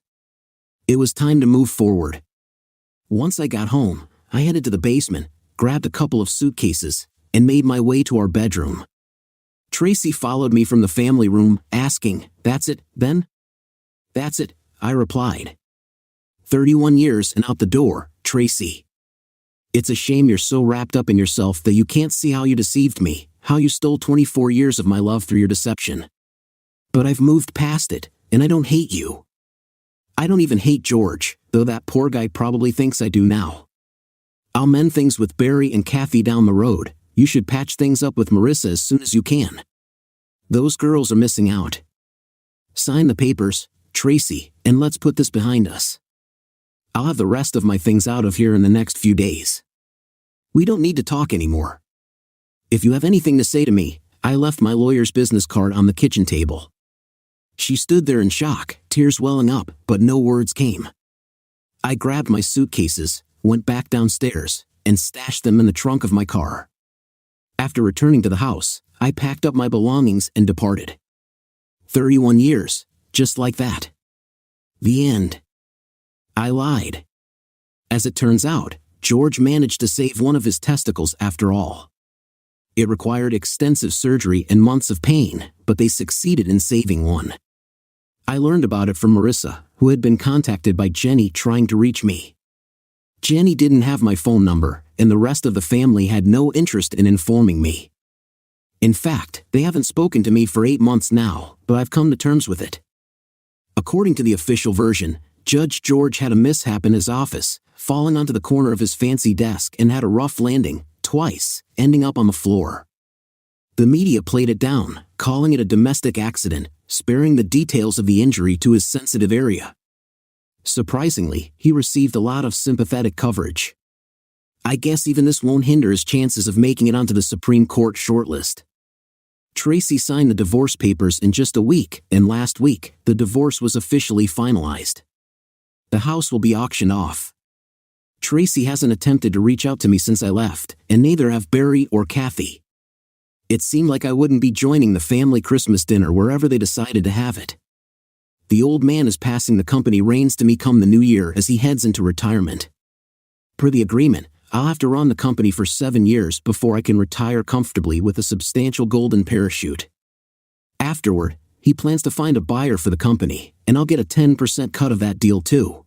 It was time to move forward. Once I got home, I headed to the basement, grabbed a couple of suitcases, and made my way to our bedroom. Tracy followed me from the family room, asking, "That's it, then?" "That's it," I replied. 31 years and out the door, Tracy. It's a shame you're so wrapped up in yourself that you can't see how you deceived me, how you stole 24 years of my love through your deception. But I've moved past it, and I don't hate you. I don't even hate George, though that poor guy probably thinks I do now. I'll mend things with Barry and Kathy down the road. You should patch things up with Marissa as soon as you can. Those girls are missing out. Sign the papers, Tracy, and let's put this behind us. I'll have the rest of my things out of here in the next few days. We don't need to talk anymore. If you have anything to say to me, I left my lawyer's business card on the kitchen table. She stood there in shock, tears welling up, but no words came. I grabbed my suitcases, went back downstairs, and stashed them in the trunk of my car. After returning to the house, I packed up my belongings and departed. 31 years, just like that. The end. I lied. As it turns out, George managed to save one of his testicles after all. It required extensive surgery and months of pain, but they succeeded in saving one. I learned about it from Marissa, who had been contacted by Jenny trying to reach me. Jenny didn't have my phone number, and the rest of the family had no interest in informing me. In fact, they haven't spoken to me for 8 months now, but I've come to terms with it. According to the official version, Judge George had a mishap in his office, falling onto the corner of his fancy desk and had a rough landing, twice, ending up on the floor. The media played it down, calling it a domestic accident, sparing the details of the injury to his sensitive area. Surprisingly, he received a lot of sympathetic coverage. I guess even this won't hinder his chances of making it onto the Supreme Court shortlist. Tracy signed the divorce papers in just a week, and last week, the divorce was officially finalized. The house will be auctioned off. Tracy hasn't attempted to reach out to me since I left, and neither have Barry or Kathy. It seemed like I wouldn't be joining the family Christmas dinner wherever they decided to have it. The old man is passing the company reins to me come the new year as he heads into retirement. Per the agreement, I'll have to run the company for 7 years before I can retire comfortably with a substantial golden parachute. Afterward, He plans to find a buyer for the company, and I'll get a 10% cut of that deal too.